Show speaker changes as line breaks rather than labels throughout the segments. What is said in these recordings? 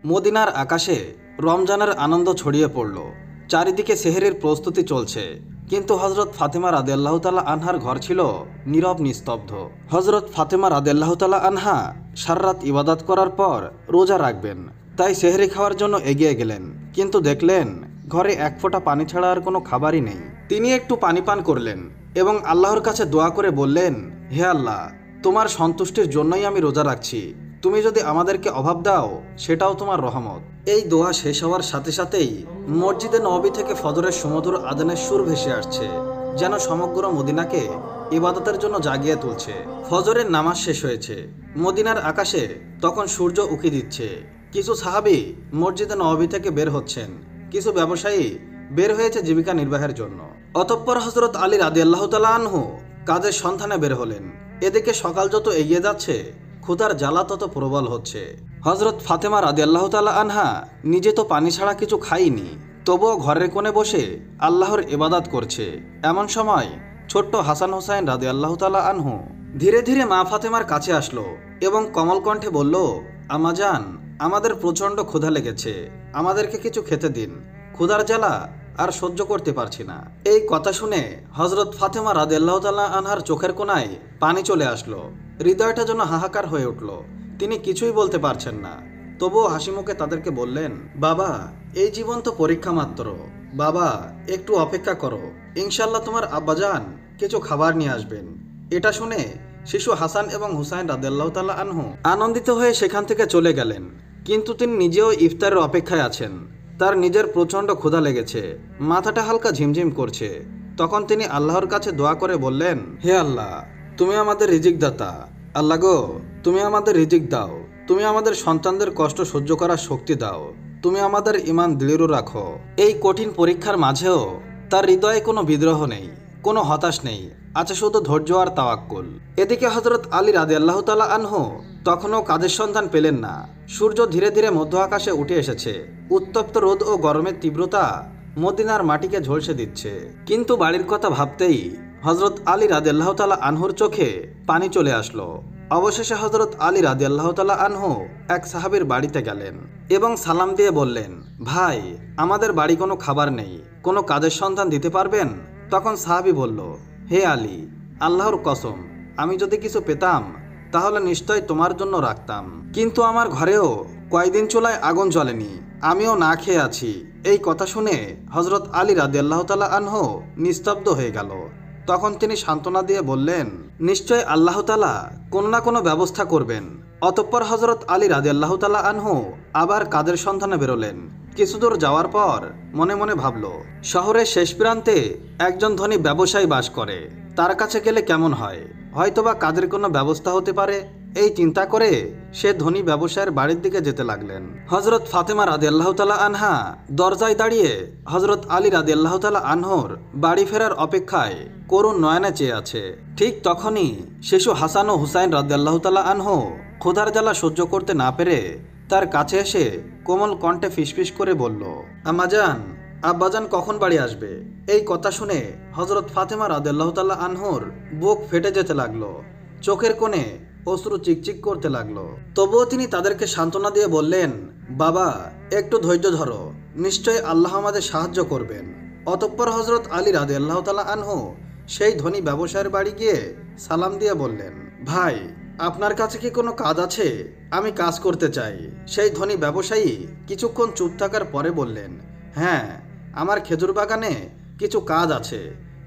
মদিনার আকাশে রমজানের আনন্দ ছড়িয়ে পড়ল। চারিদিকে সেহরির প্রস্তুতি চলছে, কিন্তু হজরত ফাতেমা রাদিয়াল্লাহু তাআলা আনহার ঘর ছিল নীরব নিস্তব্ধ। হজরত ফাতেমা রাদিয়াল্লাহু তাআলা আনহা সারারাত ইবাদত করার পর রোজা রাখবেন, তাই সেহরি খাওয়ার জন্য এগিয়ে গেলেন, কিন্তু দেখলেন ঘরে এক ফোঁটা পানি ছাড়া আর কোনো খাবারই নেই। তিনি একটু পানি পান করলেন এবং আল্লাহর কাছে দোয়া করে বললেন, হে আল্লাহ, তোমার সন্তুষ্টির জন্যই আমি রোজা রাখছি। তুমি যদি আমাদেরকে অভাব দাও সেটাও তোমার রহমত। এই দোয়া শেষ হওয়ার সাথে সাথেই মসজিদে নববী থেকে ফজরের সুমধুর আজানের সুর ভেসে আসছে, যেন সমগ্র মদিনাকে ইবাদতের জন্য জাগিয়ে তুলছে। ফজরের নামাজ শেষ হয়েছে, মদিনার আকাশে তখন সূর্য উকি দিচ্ছে। কিছু সাহাবী মসজিদে নববী থেকে বের হচ্ছেন, কিছু ব্যবসায়ী বের হয়েছে জীবিকা নির্বাহের জন্য। অতঃপর হযরত আলী রাদিয়াল্লাহু তাআলা আনহু কাজের সন্ধানে বের হলেন। এদিকে সকাল যত এগিয়ে যাচ্ছে, ক্ষুধার জ্বালা তত প্রবল হচ্ছে। হজরত ফাতেমা রাদিয়াল্লাহু তাআলা আনহা নিজে তো পানি ছাড়া কিছু খায়নি, তবুও ঘরের কোণে বসে আল্লাহর ইবাদত করছে। এমন সময় ছোট্ট হাসান হোসাইন রাদিয়াল্লাহু তাআলা আনহু ধীরে ধীরে মা ফাতেমার কাছে আসলো এবং কোমল কণ্ঠে বলল, আম্মাজান, আমাদের প্রচণ্ড ক্ষুধা লেগেছে, আমাদেরকে কিছু খেতে দিন, ক্ষুধার জ্বালা আর সহ্য করতে পারছি না। এই কথা শুনে হজরত ফাতেমা রাদিয়াল্লাহু তাআলা আনহার চোখের কোণায় পানি চলে আসলো, হৃদয়টা যেন হাহাকার হয়ে উঠল। তিনি কিছুই বলতে পারছেন না, তবুও হাসি মুখে তাদেরকে বললেন, বাবা, এই জীবন তো পরীক্ষা মাত্র, বাবা একটু অপেক্ষা করো, ইনশাল্লাহ তোমার আব্বাজান কিছু খাবার নিয়ে আসবেন। এটা শুনে শিশু হাসান এবং হুসাইন রাদিয়াল্লাহু তাআলা আনহু আনন্দিত হয়ে সেখান থেকে চলে গেলেন, কিন্তু তিনি নিজেও ইফতারের অপেক্ষায় আছেন। তার নিজের প্রচণ্ড ক্ষুধা লেগেছে, মাথাটা হালকা ঝিমঝিম করছে। তখন তিনি আল্লাহর কাছে দোয়া করে বললেন, হে আল্লাহ, তুমি আমাদের রিজিক দাতা, আল্লাহ গো, তুমি আমাদের রিজিক দাও, তুমি আমাদের সন্তানদের কষ্ট সহ্য করার শক্তি দাও, তুমি আমাদের ঈমান দৃঢ় রাখো। এই কঠিন পরীক্ষার মাঝেও তার হৃদয়ে কোনো বিদ্রোহ নেই, কোনো হতাশ নেই, আছে শুধু ধৈর্য আর তাওয়াক্কুল। এদিকে হযরত আলী রাদিয়াল্লাহু তাআলা আনহু তখনও কাজের সন্ধান পেলেন না। সূর্য ধীরে ধীরে মধ্য আকাশে উঠে এসেছে, উত্তপ্ত রোদ ও গরমের তীব্রতা মদিনার মাটিকে ঝলসে দিচ্ছে। কিন্তু বাড়ির কথা ভাবতেই হযরত আলী রাদিয়াল্লাহু তাআলা আনহুর চোখে পানি চলে আসলো। অবশেষে হযরত আলী রাদিয়াল্লাহু তাআলা আনহু এক সাহাবীর বাড়িতে গেলেন এবং সালাম দিয়ে বললেন, ভাই, আমাদের বাড়ি কোনো খাবার নেই, কোনো কাজের সন্ধান দিতে পারবেন? তখন সাহাবী বলল, হে আলী, আল্লাহর কসম, আমি যদি কিছু পেতাম তাহলে নিশ্চয় তোমার জন্য রাখতাম, কিন্তু আমার ঘরেও কয়দিন চুলায় আগুন জ্বলেনি, আমিও না খেয়ে আছি। এই কথা শুনে হযরত আলী রাদিয়াল্লাহু তাআলা আনহু নিস্তব্ধ হয়ে গেল। তখন তিনি সান্ত্বনা দিয়ে বললেন, নিশ্চয় আল্লাহ তাআলা কোনো না কোনো ব্যবস্থা করবেন। অতঃপর হযরত আলী রাদিয়াল্লাহু তাআলা আনহু আবার কাজের সন্ধানে বেরোলেন। কিছুদূর যাওয়ার পর মনে মনে ভাবল, শহরের শেষ প্রান্তে একজন ধনী ব্যবসায়ী বাস করে, তার কাছে গেলে কেমন হয়, হয়তোবা কাজের কোনো ব্যবস্থা হতে পারে। এই চিন্তা করে সে ধনী ব্যবসায়ীর বাড়ির দিকে যেতে লাগলেন। হযরত ফাতেমা রাদিয়াল্লাহু তাআলা আনহা দরজায় দাঁড়িয়ে হযরত আলী রাদিয়াল্লাহু তাআলা আনহুর বাড়ি ফেরার অপেক্ষায় করুণ নয়নে চেয়ে আছে। ঠিক তখনই শিশু হাসান ও হুসাইন রাদিয়াল্লাহু তাআলা আনহু ক্ষুধার জ্বালা সহ্য করতে না পেরে তার কাছে এসে কোমল কণ্ঠে ফিসফিস করে বলল, আম্মাজান, আব্বাজান কখন বাড়ি আসবে? এই কথা শুনে হযরত ফাতেমা রাদিয়াল্লাহু তাআলা আনহুর বুক ফেটে যেতে লাগলো, চোখের কোণে অশ্রু চিকচিক করতে লাগলো। তবুও তিনি তাদেরকে সান্ত্বনা দিয়ে বললেন, বাবা, একটু ধৈর্য ধরো, নিশ্চয় আল্লাহ আমাদের সাহায্য করবেন। অতঃপর হযরত আলী রাদিয়াল্লাহু তাআলা আনহু সেই ধনী ব্যবসায়ীর বাড়ি গিয়ে সালাম দিয়ে বললেন, ভাই, আপনার কাছে কি কোনো কাজ আছে? আমি কাজ করতে চাই। সেই ধনী ব্যবসায়ী কিছুক্ষণ চুপ থাকার পরে বললেন, হ্যাঁ, আমার খেজুর বাগানে কিছু কাজ আছে,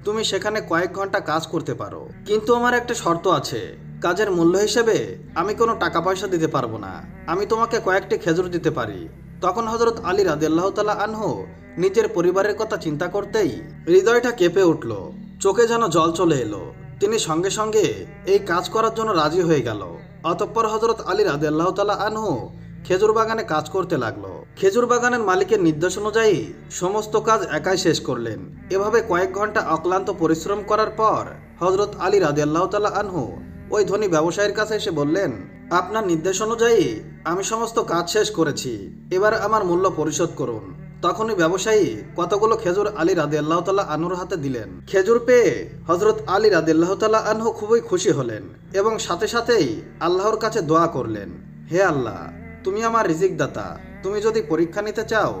তুমি সেখানে কয়েক ঘন্টা কাজ করতে পারো, কিন্তু আমার একটা শর্ত আছে, কাজের মূল্য হিসেবে আমি কোনো টাকা পয়সা দিতে পারবো না, আমি তোমাকে কয়েকটি খেজুর দিতে পারি। তখন হযরত আলী রাদিয়াল্লাহু তাআলা আনহু নিজের পরিবারের কথা চিন্তা করতেই হৃদয়টা কেঁপে উঠল, চোখে যেন জল চলে এলো। তিনি সঙ্গে সঙ্গে এই কাজ করার জন্য রাজি হয়ে গেল। অতঃপর হযরত আলী রাদিয়াল্লাহু তাআলা আনহু খেজুর বাগানে কাজ করতে লাগলো। খেজুর বাগানের মালিকের নির্দেশ অনুযায়ী সমস্ত কাজ একাই শেষ করলেন। এভাবে কয়েক ঘন্টা অক্লান্ত পরিশ্রম করার পর হযরত আলী রাদিয়াল্লাহু তাআলা আনহু ওই ধনী ব্যবসায়ীর কাছে এসে বললেন, আপনার নির্দেশ অনুযায়ী আমি সমস্ত কাজ শেষ করেছি, এবার আমার মূল্য পরিশোধ করুন। তখনই ব্যবসায়ী কতগুলো খেজুর আলী রাদিয়াল্লাহু তাআলা আনহুর হাতে দিলেন। খেজুর পেয়ে হযরত আলী রাদিয়াল্লাহু তাআলা আনহু খুবই খুশি হলেন এবং সাথে সাথেই আল্লাহর কাছে দোয়া করলেন, হে আল্লাহ, তুমি আমার রিজিক দাতা, তুমি যদি পরীক্ষা নিতে চাও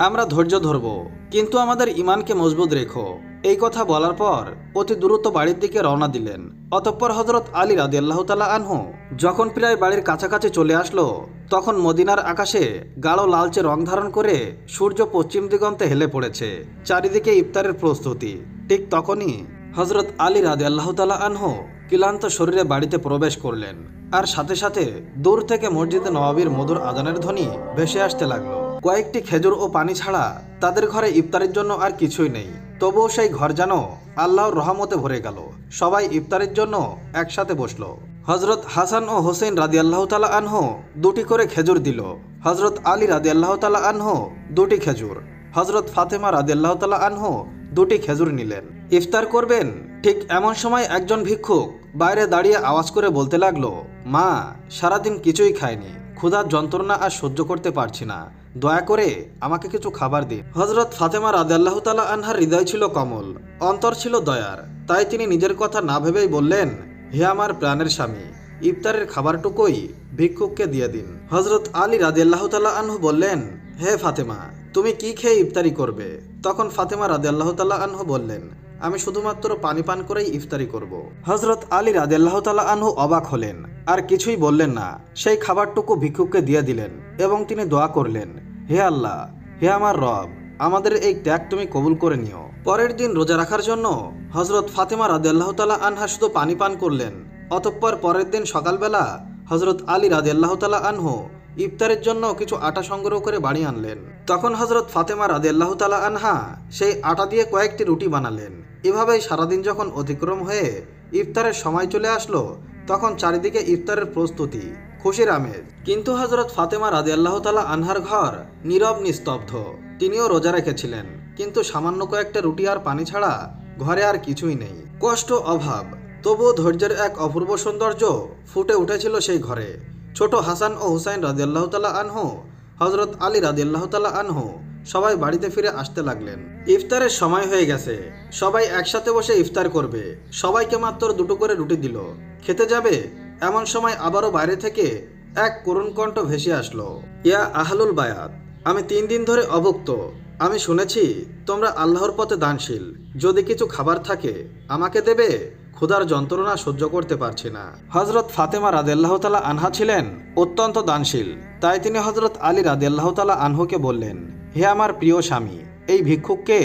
আমরা ধৈর্য ধরব, কিন্তু আমাদের ইমানকে মজবুত রেখো। এই কথা বলার পর অতি দ্রুত বাড়ির দিকে রওনা দিলেন। অতঃপর হযরত আলী রাদিয়াল্লাহু তাআলা আনহু যখন প্রায় বাড়ির কাছাকাছি চলে আসলো, তখন মদিনার আকাশে গাঢ় লালচে রং ধারণ করে সূর্য পশ্চিম দিগন্তে হেলে পড়েছে। চারিদিকে ইফতারের প্রস্তুতি। ঠিক তখনই হযরত আলী রাদিয়াল্লাহু তাআলা আনহু ক্লান্ত শরীরে বাড়িতে প্রবেশ করলেন, আর সাথে সাথে দূর থেকে মসজিদে নববীর মধুর আজানের ধ্বনি ভেসে আসতে লাগলো। কয়েকটি খেজুর ও পানি ছাড়া তাদের ঘরে ইফতারের জন্য আর কিছুই নেই। তবুও সেই ঘর যেন আল্লাহর রহমতে ভরে গেল। সবাই ইফতারের জন্য একসাথে বসলো। হযরত হাসান ও হোসেন রাদিয়াল্লাহু তাআলা আনহু দুটি করে খেজুর দিল। হযরত আলী রাদিয়াল্লাহু তাআলা আনহু দুটি খেজুর, হযরত ফাতেমা রাদিয়াল্লাহু তাআলা আনহু দুটি খেজুর নিলেন। ইফতার করবেন, ঠিক এমন সময় একজন ভিক্ষুক বাইরে দাঁড়িয়ে আওয়াজ করে বলতে লাগলো, মা, সারাদিন কিছুই খায়নি, ক্ষুধার যন্ত্রণা আর সহ্য করতে পারছি না, দয়া করে আমাকে কিছু খাবার দিন। হযরত ফাতেমা রাদিয়াল্লাহু তাআলা আনহার হৃদয় ছিল কমল, অন্তর ছিল দয়ার। তাই তিনি নিজের কথা না ভেবেই বললেন, হে আমার প্রাণের স্বামী, ইফতারের খাবারটুকুই ভিক্ষুককে দিয়ে দিন। হযরত আলী রাদিয়াল্লাহু তাআলা আনহু বললেন, হে ফাতেমা, তুমি কি খেয়ে ইফতারি করবে? তখন ফাতেমা রাদিয়াল্লাহু তাআলা আনহু বললেন, আমি শুধুমাত্র পানি পান করেই ইফতারি করব। হযরত আলী রাদিয়াল্লাহু তাআলা আনহু অবাক হলেন, আর কিছুই বললেন না। সেই খাবারটুকু ভিক্ষুককে দিয়ে দিলেন এবং তিনি দোয়া করলেন, হে আল্লাহ, হে আমার রব, আমাদের এই ত্যাগ তুমি কবুল করে নিও। পরের দিন রোজা রাখার জন্য হযরত ফাতেমা রাদিয়াল্লাহু তাআলা আনহা শুধু পানি পান করলেন। অতঃপর পরের দিন সকালবেলা হযরত আলী রাদিয়াল্লাহু তাআলা আনহু ইফতারের জন্য কিছু আটা সংগ্রহ করে বাড়ি আনলেন। তখন হযরত ফাতেমা রাদিয়াল্লাহু তাআলা আনহা সেই আটা দিয়ে কয়েকটি রুটি বানালেন। এভাবেই সারাদিন যখন অতিক্রম হয়ে ইফতারের সময় চলে আসলো, তখন চারিদিকে ইফতারের প্রস্তুতি, খুশির আমেজ। কিন্তু হযরত ফাতেমা রাদিয়াল্লাহু তাআলা আনহার ঘর নীরব নিস্তব্ধ। তিনিও রোজা রেখেছিলেন, কিন্তু সামান্য কয়েকটা রুটি আর পানি ছাড়া ঘরে আর কিছুই নেই। কষ্ট, অভাব, তবুও ধৈর্যের এক অপূর্ব সৌন্দর্য ফুটে উঠেছিল সেই ঘরে। ছোট হাসান ও হুসাইন রাদিয়াল্লাহু তাআলা আনহু, হযরত আলী রাদিয়াল্লাহু তাআলা আনহু সবাই বাড়িতে ফিরে আসতে লাগলেন। ইফতারের সময় হয়ে গেছে, সবাই একসাথে বসে ইফতার করবে। সবাইকে মাত্র দুটো করে রুটি দিল। খেতে যাবে এমন সময় আবারও বাইরে থেকে এক করুণ কণ্ঠ ভেসে আসলো, ইয়া আহলুল বায়াত, আমি 3 দিন ধরে অভুক্ত। আমি শুনেছি তোমরা আল্লাহর পথে দানশীল। যদি কিছু খাবার থাকে আমাকে দেবে, ক্ষুধার যন্ত্রণা সহ্য করতে পারছি না। হযরত ফাতেমা রাদিয়াল্লাহু তাআলা আনহা ছিলেন অত্যন্ত দানশীল। তাই তিনি হযরত আলী রাদিয়াল্লাহু তাআলা আনহুকে বললেন, হে আমার প্রিয় স্বামী, এই ভিক্ষুককে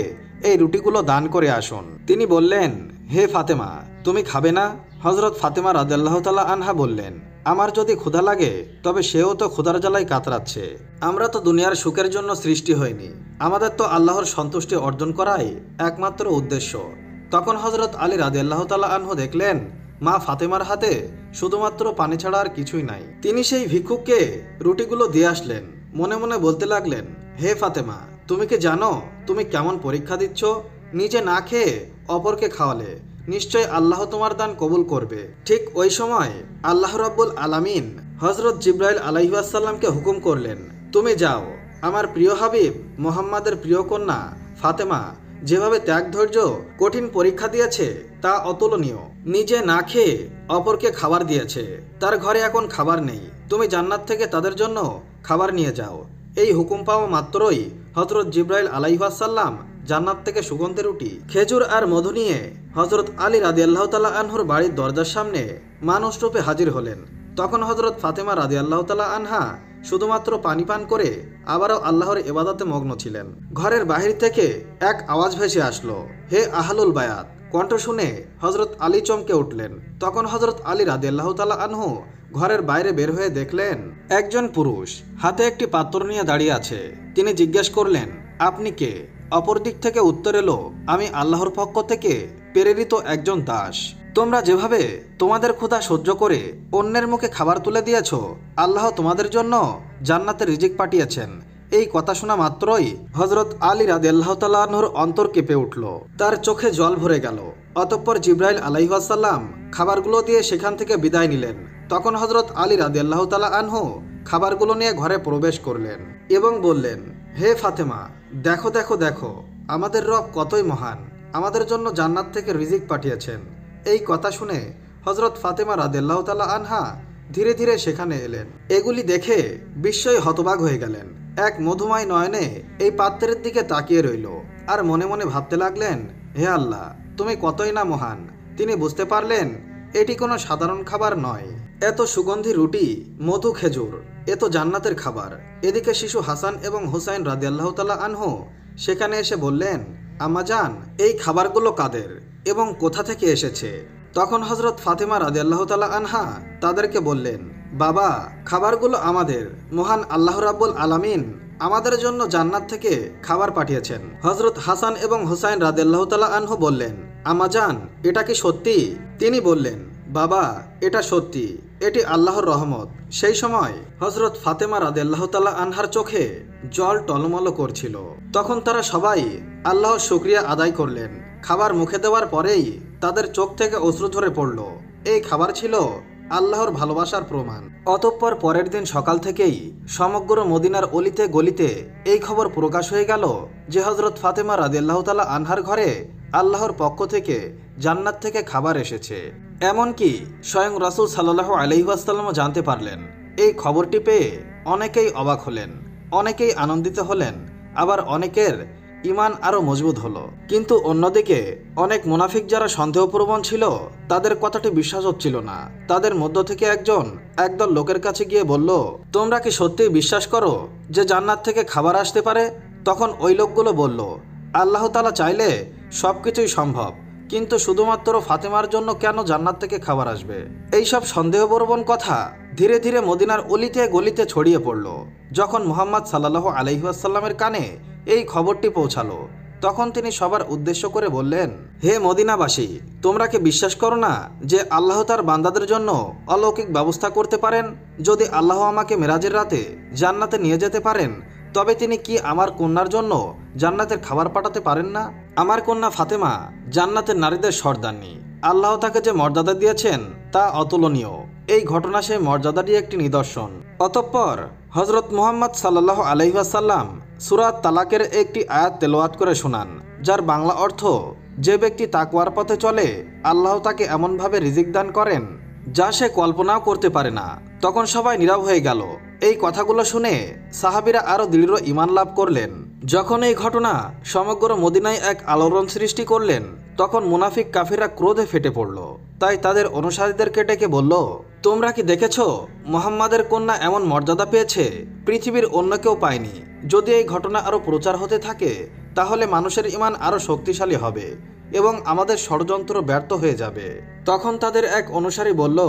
এই রুটিগুলো দান করে আসুন। তিনি বললেন, হে ফাতেমা, তুমি খাবে না? হযরত ফাতেমা রাদিয়াল্লাহু তাআলা আনহা বললেন, আমার যদি ক্ষুধা লাগে তবে সেও তো ক্ষুধার জ্বালায় কাতরাচ্ছে। আমরা তো দুনিয়ার সুখের জন্য সৃষ্টি হইনি, আমাদের তো আল্লাহর সন্তুষ্টি অর্জন করাই একমাত্র উদ্দেশ্য। তখন হযরত আলী রাদিয়াল্লাহু তাআলা আনহু দেখলেন মা ফাতেমার হাতে শুধুমাত্র পানি ছাড়া আর কিছুই নাই। তিনি সেই ভিক্ষুককে রুটিগুলো দিয়ে আসলেন। মনে মনে বলতে লাগলেন, হে ফাতেমা, তুমি কি জানো তুমি কেমন পরীক্ষা দিচ্ছ? নিজে না খেয়ে অপরকে খাওয়ালে নিশ্চয় আল্লাহ তোমার দান কবুল করবে। ঠিক ওই সময় আল্লাহ রাব্বুল আলামিন হযরত জিবরাইল আলাইহিস সালামকে হুকুম করলেন, তুমি যাও, আমার প্রিয় হাবিব মুহাম্মাদের প্রিয় কন্যা ফাতেমা যেভাবে ত্যাগ ধৈর্য কঠিন পরীক্ষা দিয়েছে তা অতুলনীয়। নিজে না খেয়ে অপরকে খাবার দিয়েছে, তার ঘরে এখন খাবার নেই। তুমি জান্নাত থেকে তাদের জন্য খাবার নিয়ে যাও। এই হুকুম পাওয়া মাত্রই হযরত জিবরাইল আলাইহিস সালাম জান্নাত থেকে সুগন্ধি রুটি, খেজুর আর মধু নিয়ে হযরত আলী রাদিয়াল্লাহু তাআলা আনহুর বাড়ির দরজার সামনে মানুষ রূপে হাজির হলেন। তখন হযরত ফাতেমা রাদিয়াল্লাহু তাআলা আনহা শুধুমাত্র পানি পান করে আবারও আল্লাহর ইবাদতে মগ্ন ছিলেন। ঘরের বাহির থেকে এক আওয়াজ ভেসে আসলো, হে আহলুল বায়াত। কণ্ঠ শুনে হযরত আলী চমকে উঠলেন। তখন হযরত আলী রাদিয়াল্লাহু তাআলা আনহু ঘরের বাইরে বের হয়ে দেখলেন একজন পুরুষ হাতে একটি পাত্র নিয়ে দাঁড়িয়ে আছে। তিনি জিজ্ঞেস করলেন, আপনি কে? অপর দিক থেকে উত্তর এলো, আমি আল্লাহর পক্ষ থেকে প্রেরিত একজন দাস। তোমরা যেভাবে তোমাদের ক্ষুধা সহ্য করে অন্যের মুখে খাবার তুলে দিয়েছ, আল্লাহ তোমাদের জন্য জান্নাতের রিজিক পাঠিয়েছেন। এই কথা শোনা মাত্রই হযরত আলী রাদিয়াল্লাহু তাআলা আনহুর অন্তর কেঁপে উঠল, তার চোখে জল ভরে গেল। অতঃপর জিবরাইল আলাইহিস সালাম খাবারগুলো দিয়ে সেখান থেকে বিদায় নিলেন। তখন হযরত আলী রাদিয়াল্লাহু তাআলা আনহু খাবারগুলো নিয়ে ঘরে প্রবেশ করলেন এবং বললেন, হে ফাতেমা, দেখো দেখো দেখো, আমাদের রব কতই মহান, আমাদের জন্য জান্নাত থেকে রিজিক পাঠিয়েছেন। এই কথা শুনে হযরত ফাতেমা রাদিয়াল্লাহু তাআলা আনহা ধীরে ধীরে সেখানে এলেন। এগুলি দেখে বিস্ময়ে হতবাক হয়ে গেলেন। এক মধুময় নয়নে এই পাত্রের দিকে তাকিয়ে রইল আর মনে মনে ভাবতে লাগলেন, হে আল্লাহ, তুমি কতই না মহান। তিনি বুঝতে পারলেন এটি কোনো সাধারণ খাবার নয়। এত সুগন্ধি রুটি, মধু, খেজুর, এ তো জান্নাতের খাবার। এদিকে শিশু হাসান এবং হুসাইন রাদিয়াল্লাহু তাআলা আনহু সেখানে এসে বললেন, আম্মাজান, এই খাবারগুলো কাদের এবং কোথা থেকে এসেছে? তখন হযরত ফাতেমা রাদিয়াল্লাহু তাআলা আনহা তাদেরকে বললেন, বাবা, খাবারগুলো আমাদের। মহান আল্লাহ রাব্বুল আলামিন আমাদের জন্য জান্নাত থেকে খাবার পাঠিয়েছেন। হযরত হাসান এবং হুসাইন রাদিয়াল্লাহু তাআলা আনহু বললেন, আম্মাজান, এটা কি সত্যি? তিনি বললেন, বাবা, এটা সত্যি, এটি আল্লাহর রহমত। সেই সময় হযরত ফাতেমা রাদিয়াল্লাহু তাআলা আনহার চোখে জল টলমল করছিল। তখন তারা সবাই আল্লাহর শুকরিয়া আদায় করলেন। খাবার মুখে দেওয়ার পরেই তাদের চোখ থেকে অশ্রু ঝরে পড়ল। এই খাবার ছিল আল্লাহর ভালোবাসার প্রমাণ। অতঃপর পরের দিন সকাল থেকেই সমগ্র মদিনার অলিতে গলিতে এই খবর প্রকাশ হয়ে গেল যে হযরত ফাতেমা রাদিয়াল্লাহু তাআলা আনহার ঘরে আল্লাহর পক্ষ থেকে জান্নাত থেকে খাবার এসেছে। এমনকি স্বয়ং রাসূল সাল্লাল্লাহু আলাইহি ওয়াসাল্লামও জানতে পারলেন। এই খবরটি পেয়ে অনেকেই অবাক হলেন, অনেকেই আনন্দিত হলেন, আবার অনেকের ঈমান আরও মজবুত হলো। কিন্তু অন্যদিকে অনেক মুনাফিক যারা সন্দেহপ্রবণ ছিল, তাদের কথাটি বিশ্বাস হচ্ছিল না। তাদের মধ্য থেকে একদল লোকের কাছে গিয়ে বলল, তোমরা কি সত্যিই বিশ্বাস করো যে জান্নাত থেকে খাবার আসতে পারে? তখন ওই লোকগুলো বলল, আল্লাহ তাআলা চাইলে সবকিছুই সম্ভব, কিন্তু শুধুমাত্র ফাতেমার জন্য কেন জান্নাত থেকে খাবার আসবে? এইসব সন্দেহপ্রবণ কথা ধীরে ধীরে মদিনার অলিতে গলিতে ছড়িয়ে পড়ল। যখন মুহাম্মদ সাল্লাল্লাহু আলাইহি ওয়াসাল্লামের কানে এই খবরটি পৌঁছালো, তখন তিনি সবার উদ্দেশ্য করে বললেন, হে মদিনাবাসী, তোমরা কি বিশ্বাস করো না যে আল্লাহ তার বান্দাদের জন্য অলৌকিক ব্যবস্থা করতে পারেন? যদি আল্লাহ আমাকে মেরাজের রাতে জান্নাতে নিয়ে যেতে পারেন, তবে তিনি কি আমার কন্যার জন্য জান্নাতের খাবার পাঠাতে পারেন না? আমার কন্যা ফাতেমা জান্নাতের নারীদের সর্দারনী। আল্লাহ তাকে যে মর্যাদা দিয়েছেন তা অতুলনীয়। এই ঘটনা সেই মর্যাদারই একটি নিদর্শন। অতঃপর হযরত মুহাম্মদ সাল্লাল্লাহু আলাইহি ওয়াসাল্লাম সূরা তালাকের একটি আয়াত তেলাওয়াত করে শোনান, যার বাংলা অর্থ, যে ব্যক্তি তাকওয়ার পথে চলে আল্লাহ তাকে এমনভাবে রিজিক দান করেন যা সে কল্পনাও করতে পারে না। তখন সবাই নীরব হয়ে গেল। এই কথাগুলো শুনে সাহাবীরা আরও দৃঢ় ঈমান লাভ করলেন। যখন এই ঘটনা সমগ্র মদিনায় এক আলোড়ন সৃষ্টি করলেন, তখন মুনাফিক কাফিররা ক্রোধে ফেটে পড়ল। তাই তাদের অনুসারীদেরকে ডেকে বলল, তোমরা কি দেখেছ মুহাম্মাদের কন্যা এমন মর্যাদা পেয়েছে? পৃথিবীর অন্য কেউ পায়নি। যদি এই ঘটনা আরও প্রচার হতে থাকে, তাহলে মানুষের ঈমান আরও শক্তিশালী হবে এবং আমাদের ষড়যন্ত্র ব্যর্থ হয়ে যাবে। তখন তাদের এক অনুসারী বলল,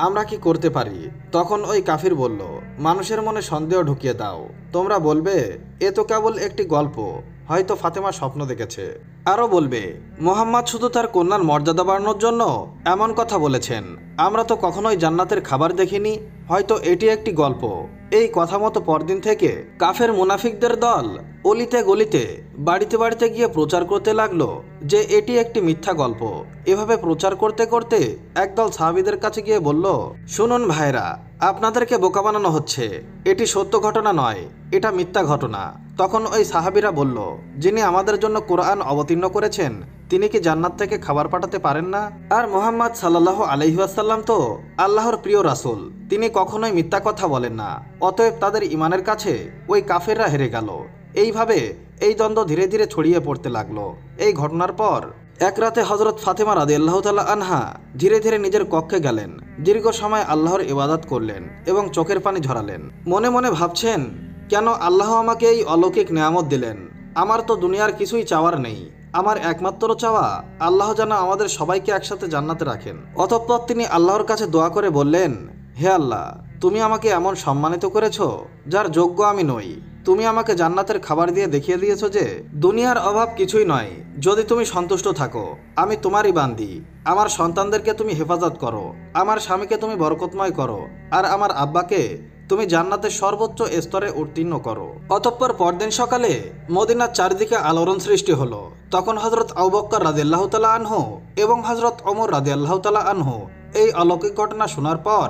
আমরা কি করতে পারি? তখন ওই কাফির বলল, মানুষের মনে সন্দেহ ঢুকিয়ে দাও। তোমরা বলবে, এ তো কেবল একটি গল্প, হয়তো ফাতেমা স্বপ্ন দেখেছে। আরও বলবে, মুহাম্মদ শুধু তার কন্যার মর্যাদা বাড়ানোর জন্য এমন কথা বলেছেন। আমরা তো কখনোই জান্নাতের খাবার দেখিনি, হয়তো এটি একটি গল্প। এই কথা মতো পরদিন থেকে কাফের মুনাফিকদের দল অলিতে গলিতে বাড়িতে বাড়িতে গিয়ে প্রচার করতে লাগলো যে এটি একটি মিথ্যা গল্প। এভাবে প্রচার করতে করতে একদল সাহাবীদের কাছে গিয়ে বলল, শুনুন ভাইরা, আপনাদেরকে বোকা বানানো হচ্ছে। এটি সত্য ঘটনা নয়, এটা মিথ্যা ঘটনা। তখন ওই সাহাবীরা বলল, যিনি আমাদের জন্য কোরআন অবতীর্ণ করেছেন, তিনি কি জান্নাত থেকে খাবার পাঠাতে পারেন না? আর মুহাম্মদ সাল্লাল্লাহু আলাইহি ওয়াসাল্লাম তো আল্লাহর প্রিয় রাসূল, তিনি কখনোই মিথ্যা কথা বলেন না। অতএব তাদের ঈমানের কাছে ওই কাফেররা হেরে গেল। এইভাবে এই দ্বন্দ্ব ধীরে ধীরে ছড়িয়ে পড়তে লাগলো। এই ঘটনার পর এক রাতে হযরত ফাতেমা রাদিয়াল্লাহু তাআলা আনহা ধীরে ধীরে নিজের কক্ষে গেলেন। দীর্ঘ সময় আল্লাহর ইবাদত করলেন এবং চোখের পানি ঝরালেন। মনে মনে ভাবছেন, কেন আল্লাহ আমাকে এই অলৌকিক নেয়ামত দিলেন? আমার তো দুনিয়ার কিছুই চাওয়ার নেই। আমার একমাত্র চাওয়া আল্লাহ যেন আমাদের সবাইকে একসাথে জান্নাতে রাখেন। অতঃপর তিনি আল্লাহর কাছে দোয়া করে বললেন, হে আল্লাহ, তুমি আমাকে এমন সম্মানিত করেছো যার যোগ্য আমি নই। তুমি আমাকে জান্নাতের খাবার দিয়ে দেখিয়ে দিয়েছো যে দুনিয়ার অভাব কিছুই নয়। যদি তুমি সন্তুষ্ট থাকো, আমি তোমারই বান্দি। আমার সন্তানদেরকে তুমি হেফাজত করো, আমার স্বামীকে তুমি বরকতময় করো, আর আমার আব্বাকে তুমি জান্নাতের সর্বোচ্চ স্তরে উত্তীর্ণ করো। অতঃপর পরদিন সকালে মদিনার চারিদিকে আলোড়ন সৃষ্টি হলো। তখন হযরত আবু বকর রাদিয়াল্লাহু তাআলা আনহু এবং হযরত ওমর রাদিয়াল্লাহু তাআলা আনহু এই অলৌকিক ঘটনা শোনার পর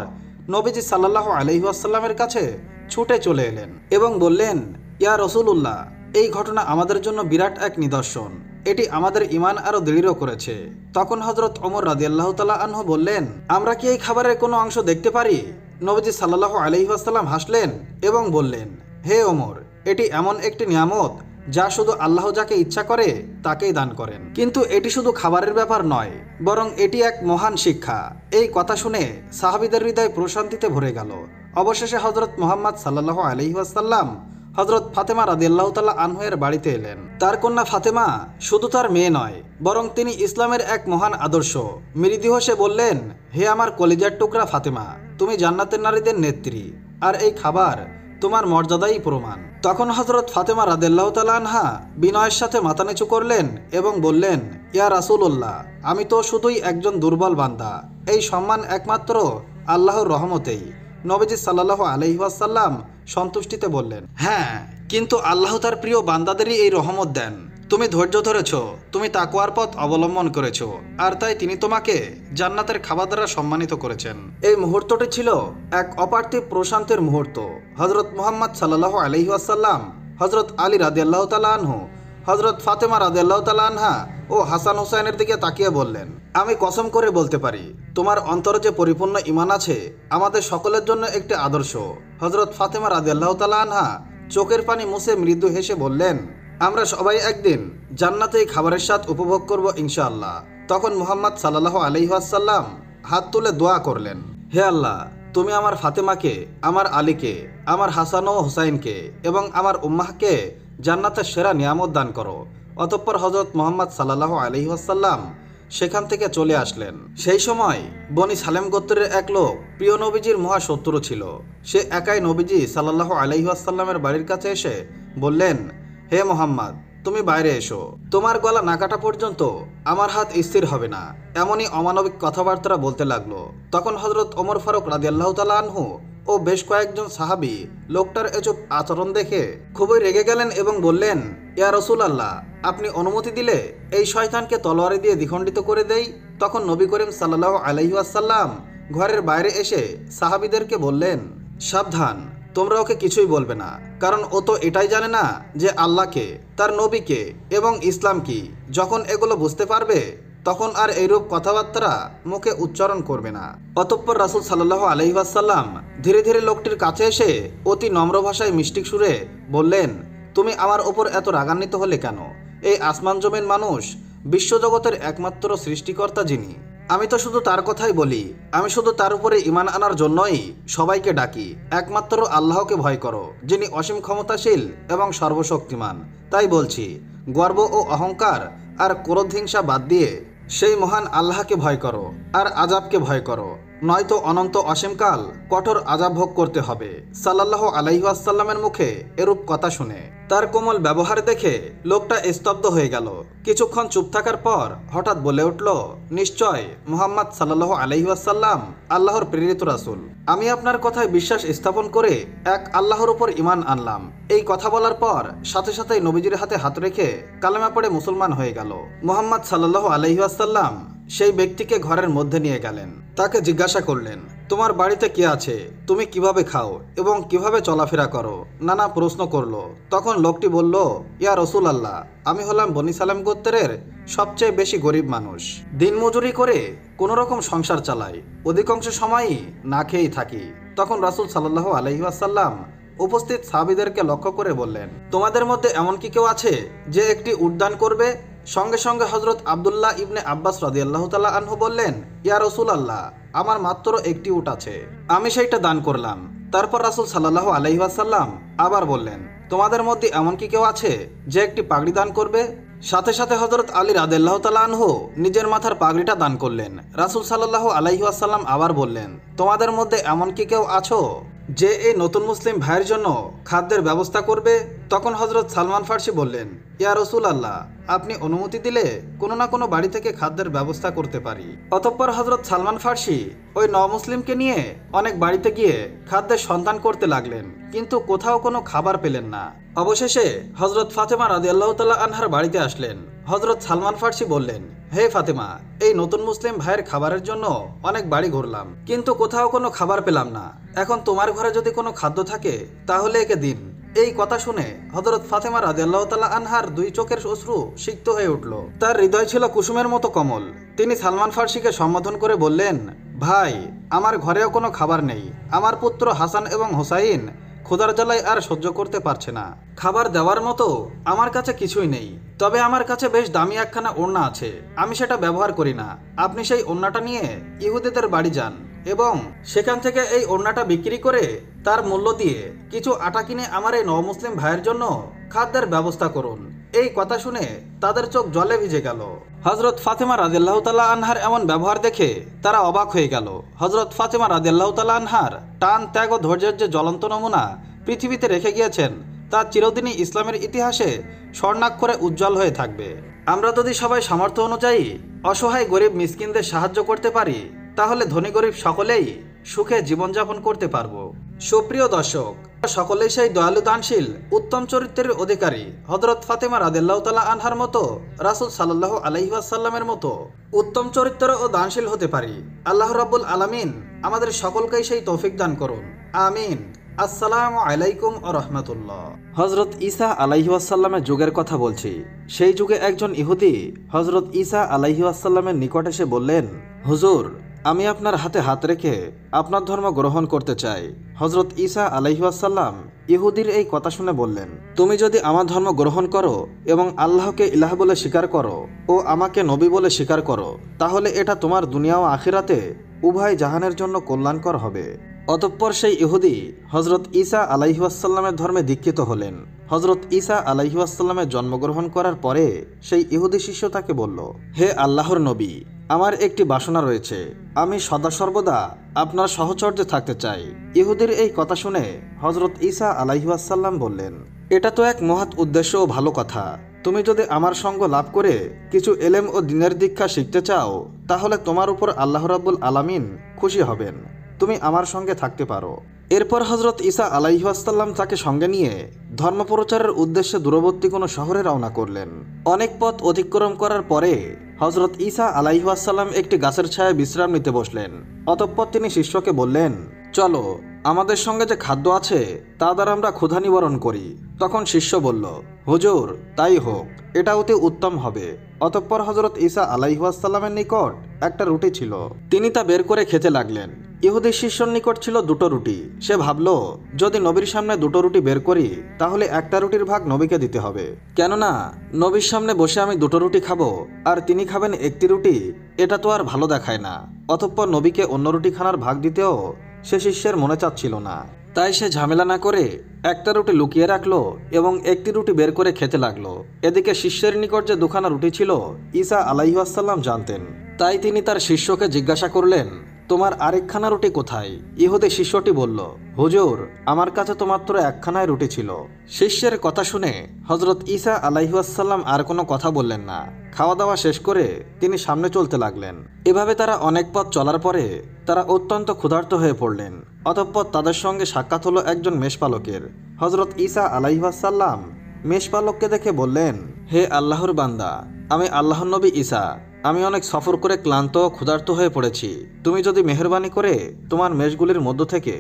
নবীজি সাল্লাল্লাহু আলাইহি ওয়াসাল্লামের কাছে ছুটে চলে এলেন এবং বললেন, ইয়া রাসূলুল্লাহ, এই ঘটনা আমাদের জন্য বিরাট এক নিদর্শন। এটি আমাদের ঈমান আরো দৃঢ় করেছে। তখন হযরত ওমর রাদিয়াল্লাহু তাআলা আনহু বললেন, আমরা কি এই খাবারের কোনো অংশ দেখতে পারি? নবীজি সাল্লাল্লাহু আলাইহি ওয়াসাল্লাম হাসলেন এবং বললেন, হে ওমর, এটি এমন একটি নিয়ামত যা শুধু আল্লাহ যাকে ইচ্ছা করে তাকেই দান করেন। কিন্তু এটি শুধু খাবারের ব্যাপার নয়, বরং এটি এক মহান শিক্ষা। এই কথা শুনে সাহাবীদের হৃদয় প্রশান্তিতে ভরে গেল। অবশেষে হযরত মুহাম্মদ সাল্লাল্লাহু আলাইহি ওয়াসাল্লাম হযরত ফাতেমা রাদিয়াল্লাহু তাআলা আনহা-এর বাড়িতে এলেন। তার কন্যা ফাতেমা শুধু তার মেয়ে নয়, বরং তিনি ইসলামের এক মহান আদর্শ। মৃদু হেসে বললেন, হে আমার কলিজার টুকরা ফাতেমা, তুমি জান্নাতের নারীদের নেত্রী, আর এই খাবার তোমার মর্যাদাই প্রমাণ। তখন হযরত ফাতেমা রাদিয়াল্লাহু তাআলা আনহা বিনয়ের সাথে মাথা নিচু করলেন এবং বললেন, ইয়া রাসূলুল্লাহ, আমি তো শুধুই একজন দুর্বল বান্দা। এই সম্মান একমাত্র আল্লাহর রহমতেই। নবীজি সাল্লাল্লাহু আলাইহি ওয়াসাল্লাম সন্তুষ্টিতে বললেন, হ্যাঁ, কিন্তু আল্লাহ তার প্রিয় বান্দাদেরই এই রহমত দেন। তুমি ধৈর্য ধরেছ, তুমি তাকওয়ার পথ অবলম্বন করেছ, আর তাই তিনি তোমাকে জান্নাতের খাবার দ্বারা সম্মানিত করেছেন। এই মুহূর্তটি ছিল এক অপার্থিব প্রশান্তির মুহূর্ত। হযরত মুহাম্মদ সাল্লাল্লাহু আলাইহি ওয়াসাল্লাম হযরত আলী রাদিয়াল্লাহু তাআলা আনহু, হযরত ফাতেমা রাদিয়াল্লাহু তাআলা আনহা ও হাসান হুসাইনের দিকে তাকিয়ে বললেন, আমি কসম করে বলতে পারি, তোমার অন্তরে যে পরিপূর্ণ ঈমান আছে আমাদের সকলের জন্য একটি আদর্শ। হযরত ফাতেমা রাদিয়াল্লাহু তাআলা আনহা চোখের পানি মুছে মৃদু হেসে বললেন, আমরা সবাই একদিন জান্নাতে এই খাবারের স্বাদ উপভোগ করব ইনশাআল্লাহ। তখন মুহাম্মদ সাল্লাল্লাহু আলাইহি ওয়াসাল্লাম হাত তুলে দোয়া করলেন, হে আল্লাহ, তুমি আমার ফাতেমাকে, আমার আলীকে, আমার হাসান ও হুসাইনকে এবং আমার উম্মাহকে জান্নাতের সেরা নিয়ামত দান করো। অতঃপর হযরত মুহাম্মদ সাল্লাল্লাহু আলাইহি ওয়াসাল্লাম সেখান থেকে চলে আসলেন। সেই সময় বনি সালেম গোত্রের এক লোক প্রিয় নবীজির মহা শত্রু ছিল। সে একাই নবীজি সাল্লাল্লাহু আলাইহি ওয়াসাল্লামের বাড়ির কাছে এসে বললেন, হে মুহাম্মদ, তুমি বাইরে এসো, তোমার গলা না কাটা পর্যন্ত আমার হাত স্থির হবে না। এমনই অমানবিক কথাবার্তা বলতে লাগলো। তখন হযরত ওমর ফারুক রাদিয়াল্লাহু তাআলা আনহু ও বেশ কয়েকজন সাহাবী লোকটার এসব আচরণ দেখে খুবই রেগে গেলেন এবং বললেন, ইয়া রাসূলুল্লাহ, আপনি অনুমতি দিলে এই শয়তানকে তলোয়ার দিয়ে দ্বিখণ্ডিত করে দেই। তখন নবী করিম সাল্লাল্লাহু আলাইহি ওয়াসাল্লাম ঘরের বাইরে এসে সাহাবীদেরকে বললেন, সাবধান, তোমরা ওকে কিছুই বলবে না, কারণ ও তো এটাই জানে না যে আল্লাহকে, তার নবীকে এবং ইসলাম কি। যখন এগুলো বুঝতে পারবে তখন আর এইরূপ কথাবার্তা মুখে উচ্চারণ করবে না। অতঃপর রাসূল সাল্লাল্লাহু আলাইহি ওয়াসাল্লাম ধীরে ধীরে লোকটির কাছে এসে অতি নম্র ভাষায় মিষ্টি সুরে বললেন, তুমি আমার ওপর এত রাগান্বিত হলে কেন? এই আসমান জমিন মানুষ বিশ্বজগতের একমাত্র সৃষ্টিকর্তা যিনি, আমি তো শুধু তার কথাই বলি। আমি শুধু তার উপরে ঈমান আনার জন্যই সবাইকে ডাকি। একমাত্র আল্লাহকে ভয় করো, যিনি অসীম ক্ষমতাশীল এবং সর্বশক্তিমান। তাই বলছি, গর্ব ও অহংকার আর ক্রোধ হিংসা বাদ দিয়ে সেই মহান আল্লাহকে ভয় করো আর আযাবকে ভয় করো, নয়তো অনন্ত অসীমকাল কঠোর আযাব ভোগ করতে হবে। সাল্লাল্লাহু আলাইহি ওয়াসাল্লামের মুখে এরূপ কথা শুনে তার কোমল ব্যবহার দেখে লোকটা স্তব্ধ হয়ে গেল। কিছুক্ষণ চুপ থাকার পর হঠাৎ বলে উঠল, নিশ্চয় মুহাম্মদ সাল্লাল্লাহু আলাইহি ওয়াসাল্লাম আল্লাহর প্রেরিত রাসূল। আমি আপনার কথায় বিশ্বাস স্থাপন করে এক আল্লাহর উপর ঈমান আনলাম। এই কথা বলার পর সাথে সাথেই নবীজির হাতে হাত রেখে কালেমা পড়ে মুসলমান হয়ে গেল। মুহাম্মদ সাল্লাল্লাহু আলাইহি ওয়াসাল্লাম সেই ব্যক্তিকে ঘরের মধ্যে নিয়ে গেলেন। তাকে জিজ্ঞাসা করলেন, তোমার বাড়িতে কে আছে, তুমি কিভাবে খাও এবং কিভাবে চলাফেরা করো? নানা প্রশ্ন করলো। তখন লোকটি বলল, ইয়া রাসূলুল্লাহ, আমি হলাম বনি সালেম গোত্রের সবচেয়ে বেশি গরিব মানুষ। দিনমজুরি করে কোনো রকম সংসার চালাই, অধিকাংশ সময়ই না খেয়েই থাকি। তখন রাসূল সাল্লাল্লাহু আলাইহি ওয়াসাল্লাম উপস্থিত সাহাবীদেরকে লক্ষ্য করে বললেন, তোমাদের মধ্যে এমন কি কেউ আছে যে একটি উদ্যান করবে? সঙ্গে সঙ্গে হযরত আব্দুল্লাহ ইবনে আব্বাস রাদিয়াল্লাহু তাআলা আনহু বললেন, ইয়া রাসূলুল্লাহ, আমার মাত্র একটি উট আছে, আমি সেইটা দান করলাম। তারপর রাসূল সাল্লাল্লাহু আলাইহি ওয়াসাল্লাম আবার বললেন, তোমাদের মধ্যে এমন কি কেউ আছে যে একটি পাগড়ি দান করবে? সাথে সাথে হযরত আলী রাদিয়াল্লাহু তাআলা আনহু নিজের মাথার পাগড়িটা দান করলেন। রাসূল সাল্লাল্লাহু আলাইহি ওয়াসাল্লাম আবার বললেন, তোমাদের মধ্যে এমন কি কেউ আছো যে এই নতুন মুসলিম ভাইয়ের জন্য খাদ্যের ব্যবস্থা করবে? তখন হযরত সালমান ফার্সি বললেন, ইয়া রাসূলুল্লাহ, আপনি অনুমতি দিলে কোনো না কোনো বাড়ি থেকে খাদ্যের ব্যবস্থা করতে পারি। অতঃপর হযরত সালমান ফার্সি ওই নমুসলিমকে নিয়ে অনেক বাড়িতে গিয়ে খাদ্যের সন্ধান করতে লাগলেন, কিন্তু কোথাও কোনো খাবার পেলেন না। অবশেষে হযরত ফাতেমা রাদিয়াল্লাহু তাআলা আনহার বাড়িতে আসলেন। হযরত সালমান ফার্সি বললেন, হে ফাতেমা, এই নতুন মুসলিম ভাইয়ের খাবারের জন্য অনেক বাড়ি ঘুরলাম, কিন্তু কোথাও কোনো খাবার পেলাম না। এখন তোমার ঘরে যদি কোনো খাদ্য থাকে তাহলে একে দিন। এই কথা শুনে হযরত ফাতেমা রাদিয়াল্লাহু তাআলা আনহার দুই চোখের অশ্রু সিক্ত হয়ে উঠল। তার হৃদয় ছিল কুসুমের মতো কোমল। তিনি সালমান ফার্সিকে সম্বোধন করে বললেন, ভাই, আমার ঘরেও কোনো খাবার নেই। আমার পুত্র হাসান এবং হুসাইন ক্ষুধার জ্বালায় আর সহ্য করতে পারছে না। খাবার দেওয়ার মতো আমার কাছে কিছুই নেই, তবে আমার কাছে বেশ দামি একখানা ওড়না আছে, আমি সেটা ব্যবহার করি না। আপনি সেই ওড়নাটা নিয়ে ইহুদিদের বাড়ি যান এবং সেখান থেকে এই ওড়নাটা বিক্রি করে তার মূল্য দিয়ে কিছু আটা কিনে আমার এই নবমুসলিম ভাইয়ের জন্য খাদ্যের ব্যবস্থা করুন। এই কথা শুনে তাদের চোখ জলে ভিজে গেল। হযরত ফাতেমা রাদিয়াল্লাহু তাআলা আনহার এমন ব্যবহার দেখে তারা অবাক হয়ে গেল। হযরত ফাতেমা রাদিয়াল্লাহু তাআলা আনহার টান, ত্যাগ ও ধৈর্যের যে জ্বলন্ত নমুনা পৃথিবীতে রেখে গিয়েছেন তা চিরদিনই ইসলামের ইতিহাসে স্বর্ণাক্ষরে উজ্জ্বল হয়ে থাকবে। আমরা যদি সবাই সামর্থ্য অনুযায়ী অসহায় গরিব মিসকিনদের সাহায্য করতে পারি, তাহলে ধনী গরিব সকলেই সুখে জীবনযাপন করতে পারবো। সুপ্রিয় দর্শক, সকলেই সেই দয়ালু দানশীল উত্তম চরিত্রের অধিকারী হযরত ফাতেমা রাদিয়াল্লাহু তাআলা আনহার মতো রাসূল সাল্লাল্লাহু আলাইহি ওয়াসাল্লামের মতো উত্তম চরিত্র ও দানশীল হতে পারি। আল্লাহ রাব্বুল আলামিন আমাদের সকলকেই সেই তৌফিক দান করুন, আমিন। আসসালামু আলাইকুম ওয়া রাহমাতুল্লাহ। হযরত ঈসা আলাইহি ওয়াসাল্লামের যুগের কথা বলছি। সেই যুগে একজন ইহুদি হযরত ঈসা আলাইহি ওয়াসাল্লামের নিকট এসে বললেন, হুজুর, আমি আপনার হাতে হাত রেখে আপনার ধর্ম গ্রহণ করতে চাই। হযরত ঈসা আলাইহি ওয়াসাল্লাম ইহুদির এই কথা শুনে বললেন, তুমি যদি আমার ধর্ম গ্রহণ করো এবং আল্লাহকে ইলাহ বলে স্বীকার করো ও আমাকে নবী বলে স্বীকার করো, তাহলে এটা তোমার দুনিয়া ও আখিরাতে উভয় জাহানের জন্য কল্যাণকর হবে। অতঃপর সেই ইহুদি হযরত ঈসা আলাইহি ওয়াসাল্লামের ধর্মে দীক্ষিত হলেন। হযরত ঈসা আলাইহি ওয়াসাল্লামের জন্মগ্রহণ করার পরে সেই ইহুদি শিষ্য তাকে বলল, হে আল্লাহর নবী, আমার একটি বাসনা রয়েছে, আমি সদা সর্বদা আপনার সহচর্যে থাকতে চাই। ইহুদির এই কথা শুনে হযরত ঈসা আলাইহি ওয়াসাল্লাম বললেন, এটা তো এক মহৎ উদ্দেশ্য ও ভালো কথা। তুমি যদি আমার সঙ্গ লাভ করে কিছু এলেম ও দ্বীনের দীক্ষা শিখতে চাও, তাহলে তোমার উপর আল্লাহ রাব্বুল আলামিন খুশি হবেন, তুমি আমার সঙ্গে থাকতে পারো। এরপর হযরত ঈসা আলাইহি ওয়াসাল্লাম তাকে সঙ্গে নিয়ে ধর্মপ্রচারের উদ্দেশ্যে দূরবর্তী কোনো শহরে রওনা করলেন। অনেক পথ অতিক্রম করার পরে হযরত ঈসা আলাইহি ওয়াসাল্লাম একটি গাছের ছায়ায় বিশ্রাম নিতে বসলেন। অতঃপর তিনি শিষ্যকে বললেন, চলো, আমাদের সঙ্গে যে খাদ্য আছে তা দ্বারা আমরা ক্ষুধা নিবারণ করি। তখন শিষ্য বলল, হুজুর, তাই হোক, এটা অতি উত্তম হবে। অতঃপর হযরত ঈসা আলাইহি ওয়াসাল্লামের নিকট একটা রুটি ছিল, তিনি তা বের করে খেতে লাগলেন। ইহুদি শিষ্যর নিকট ছিল দুটো রুটি। সে ভাবল, যদি নবীর সামনে দুটো রুটি বের করি তাহলে একটা রুটির ভাগ নবীকে দিতে হবে, কেননা নবীর সামনে বসে আমি দুটো রুটি খাবো আর তিনি খাবেন একটি রুটি, এটা তো আর ভালো দেখায় না। অতঃপর নবীকে অন্য রুটি খানার ভাগ দিতেও সে শিষ্যের মনে চাচ্ছিল না। তাই সে ঝামেলা না করে একটা রুটি লুকিয়ে রাখলো এবং একটি রুটি বের করে খেতে লাগলো। এদিকে শিষ্যের নিকট যে দুখানা রুটি ছিল ঈসা আলাইহি ওয়াসাল্লাম জানতেন। তাই তিনি তার শিষ্যকে জিজ্ঞাসা করলেন, তোমার আরেকখানা রুটি কোথায়? ইহুদি শিষ্যটি বলল, হুজুর, আমার কাছে তো মাত্র একখানায় রুটি ছিল। শিষ্যের কথা শুনে হযরত ঈসা আলাইহি ওয়াসাল্লাম আর কোনো কথা বললেন না। খাওয়া দাওয়া শেষ করে তিনি সামনে চলতে লাগলেন। এভাবে তারা অনেক পথ চলার পরে তারা অত্যন্ত ক্ষুধার্ত হয়ে পড়লেন। অতঃপর তাদের সঙ্গে সাক্ষাৎ হলো একজন মেষপালকের। হযরত ঈসা আলাইহি ওয়াসাল্লাম মেষপালককে দেখে বললেন, হে আল্লাহর বান্দা, আমি আল্লাহর নবী ঈসা। আমি অনেক সফর করে ক্লান্ত ও ক্ষুধার্ত হয়ে পড়েছি। তুমি যদি মেহেরবানি করে তোমার মেষগুলির মধ্য থেকে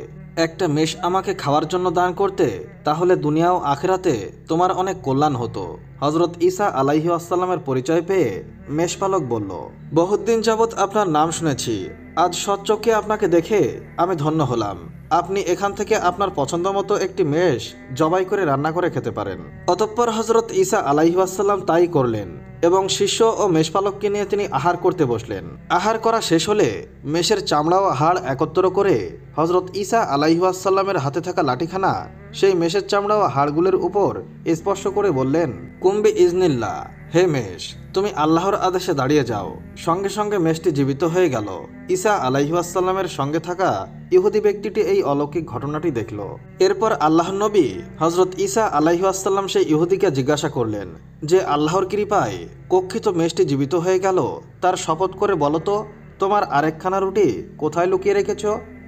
একটা মেষ আমাকে খাওয়ার জন্য দান করতে, তাহলে দুনিয়া ও আখিরাতে তোমার অনেক কল্যাণ হতো। হযরত ঈসা আলাইহি ওয়াসাল্লামের পরিচয় পেয়ে মেষপালক বলল, বহুদিন যাবৎ আপনার নাম শুনেছি, আজ সচক্ষে আপনাকে দেখে আমি ধন্য হলাম। আপনি এখান থেকে আপনার পছন্দ মতো একটি মেষ জবাই করে রান্না করে খেতে পারেন। অতঃপর হযরত ঈসা আলাইহি ওয়াসাল্লাম তাই করলেন এবং শিষ্য ও মেষপালককে নিয়ে তিনি আহার করতে বসলেন। আহার করা শেষ হলে মেষের চামড়া ও হাড় একত্র করে হযরত ঈসা আলাইহি ওয়াসাল্লামের হাতে থাকা লাঠিখানা সেই মেষের চামড়া ও হাড়গুলোর উপর স্পর্শ করে বললেন, কুম্বি ইজনিল্লাহ, হে মেষ, তুমি আল্লাহর আদেশে দাঁড়িয়ে যাও। সঙ্গে সঙ্গে মেষটি জীবিত হয়ে গেল। ঈসা আলাইহি ওয়াসাল্লামের সঙ্গে থাকা ইহুদি ব্যক্তিটি এই অলৌকিক ঘটনাটি দেখল। এরপর আল্লাহর নবী হযরত ঈসা আলাইহি ওয়াসাল্লাম সেই ইহুদিকে জিজ্ঞাসা করলেন যে, আল্লাহর কৃপায় কক্ষিত মেষটি জীবিত হয়ে গেল, তার শপথ করে বলো তো, তোমার আরেকখানা রুটি কোথায় লুকিয়ে রেখেছ?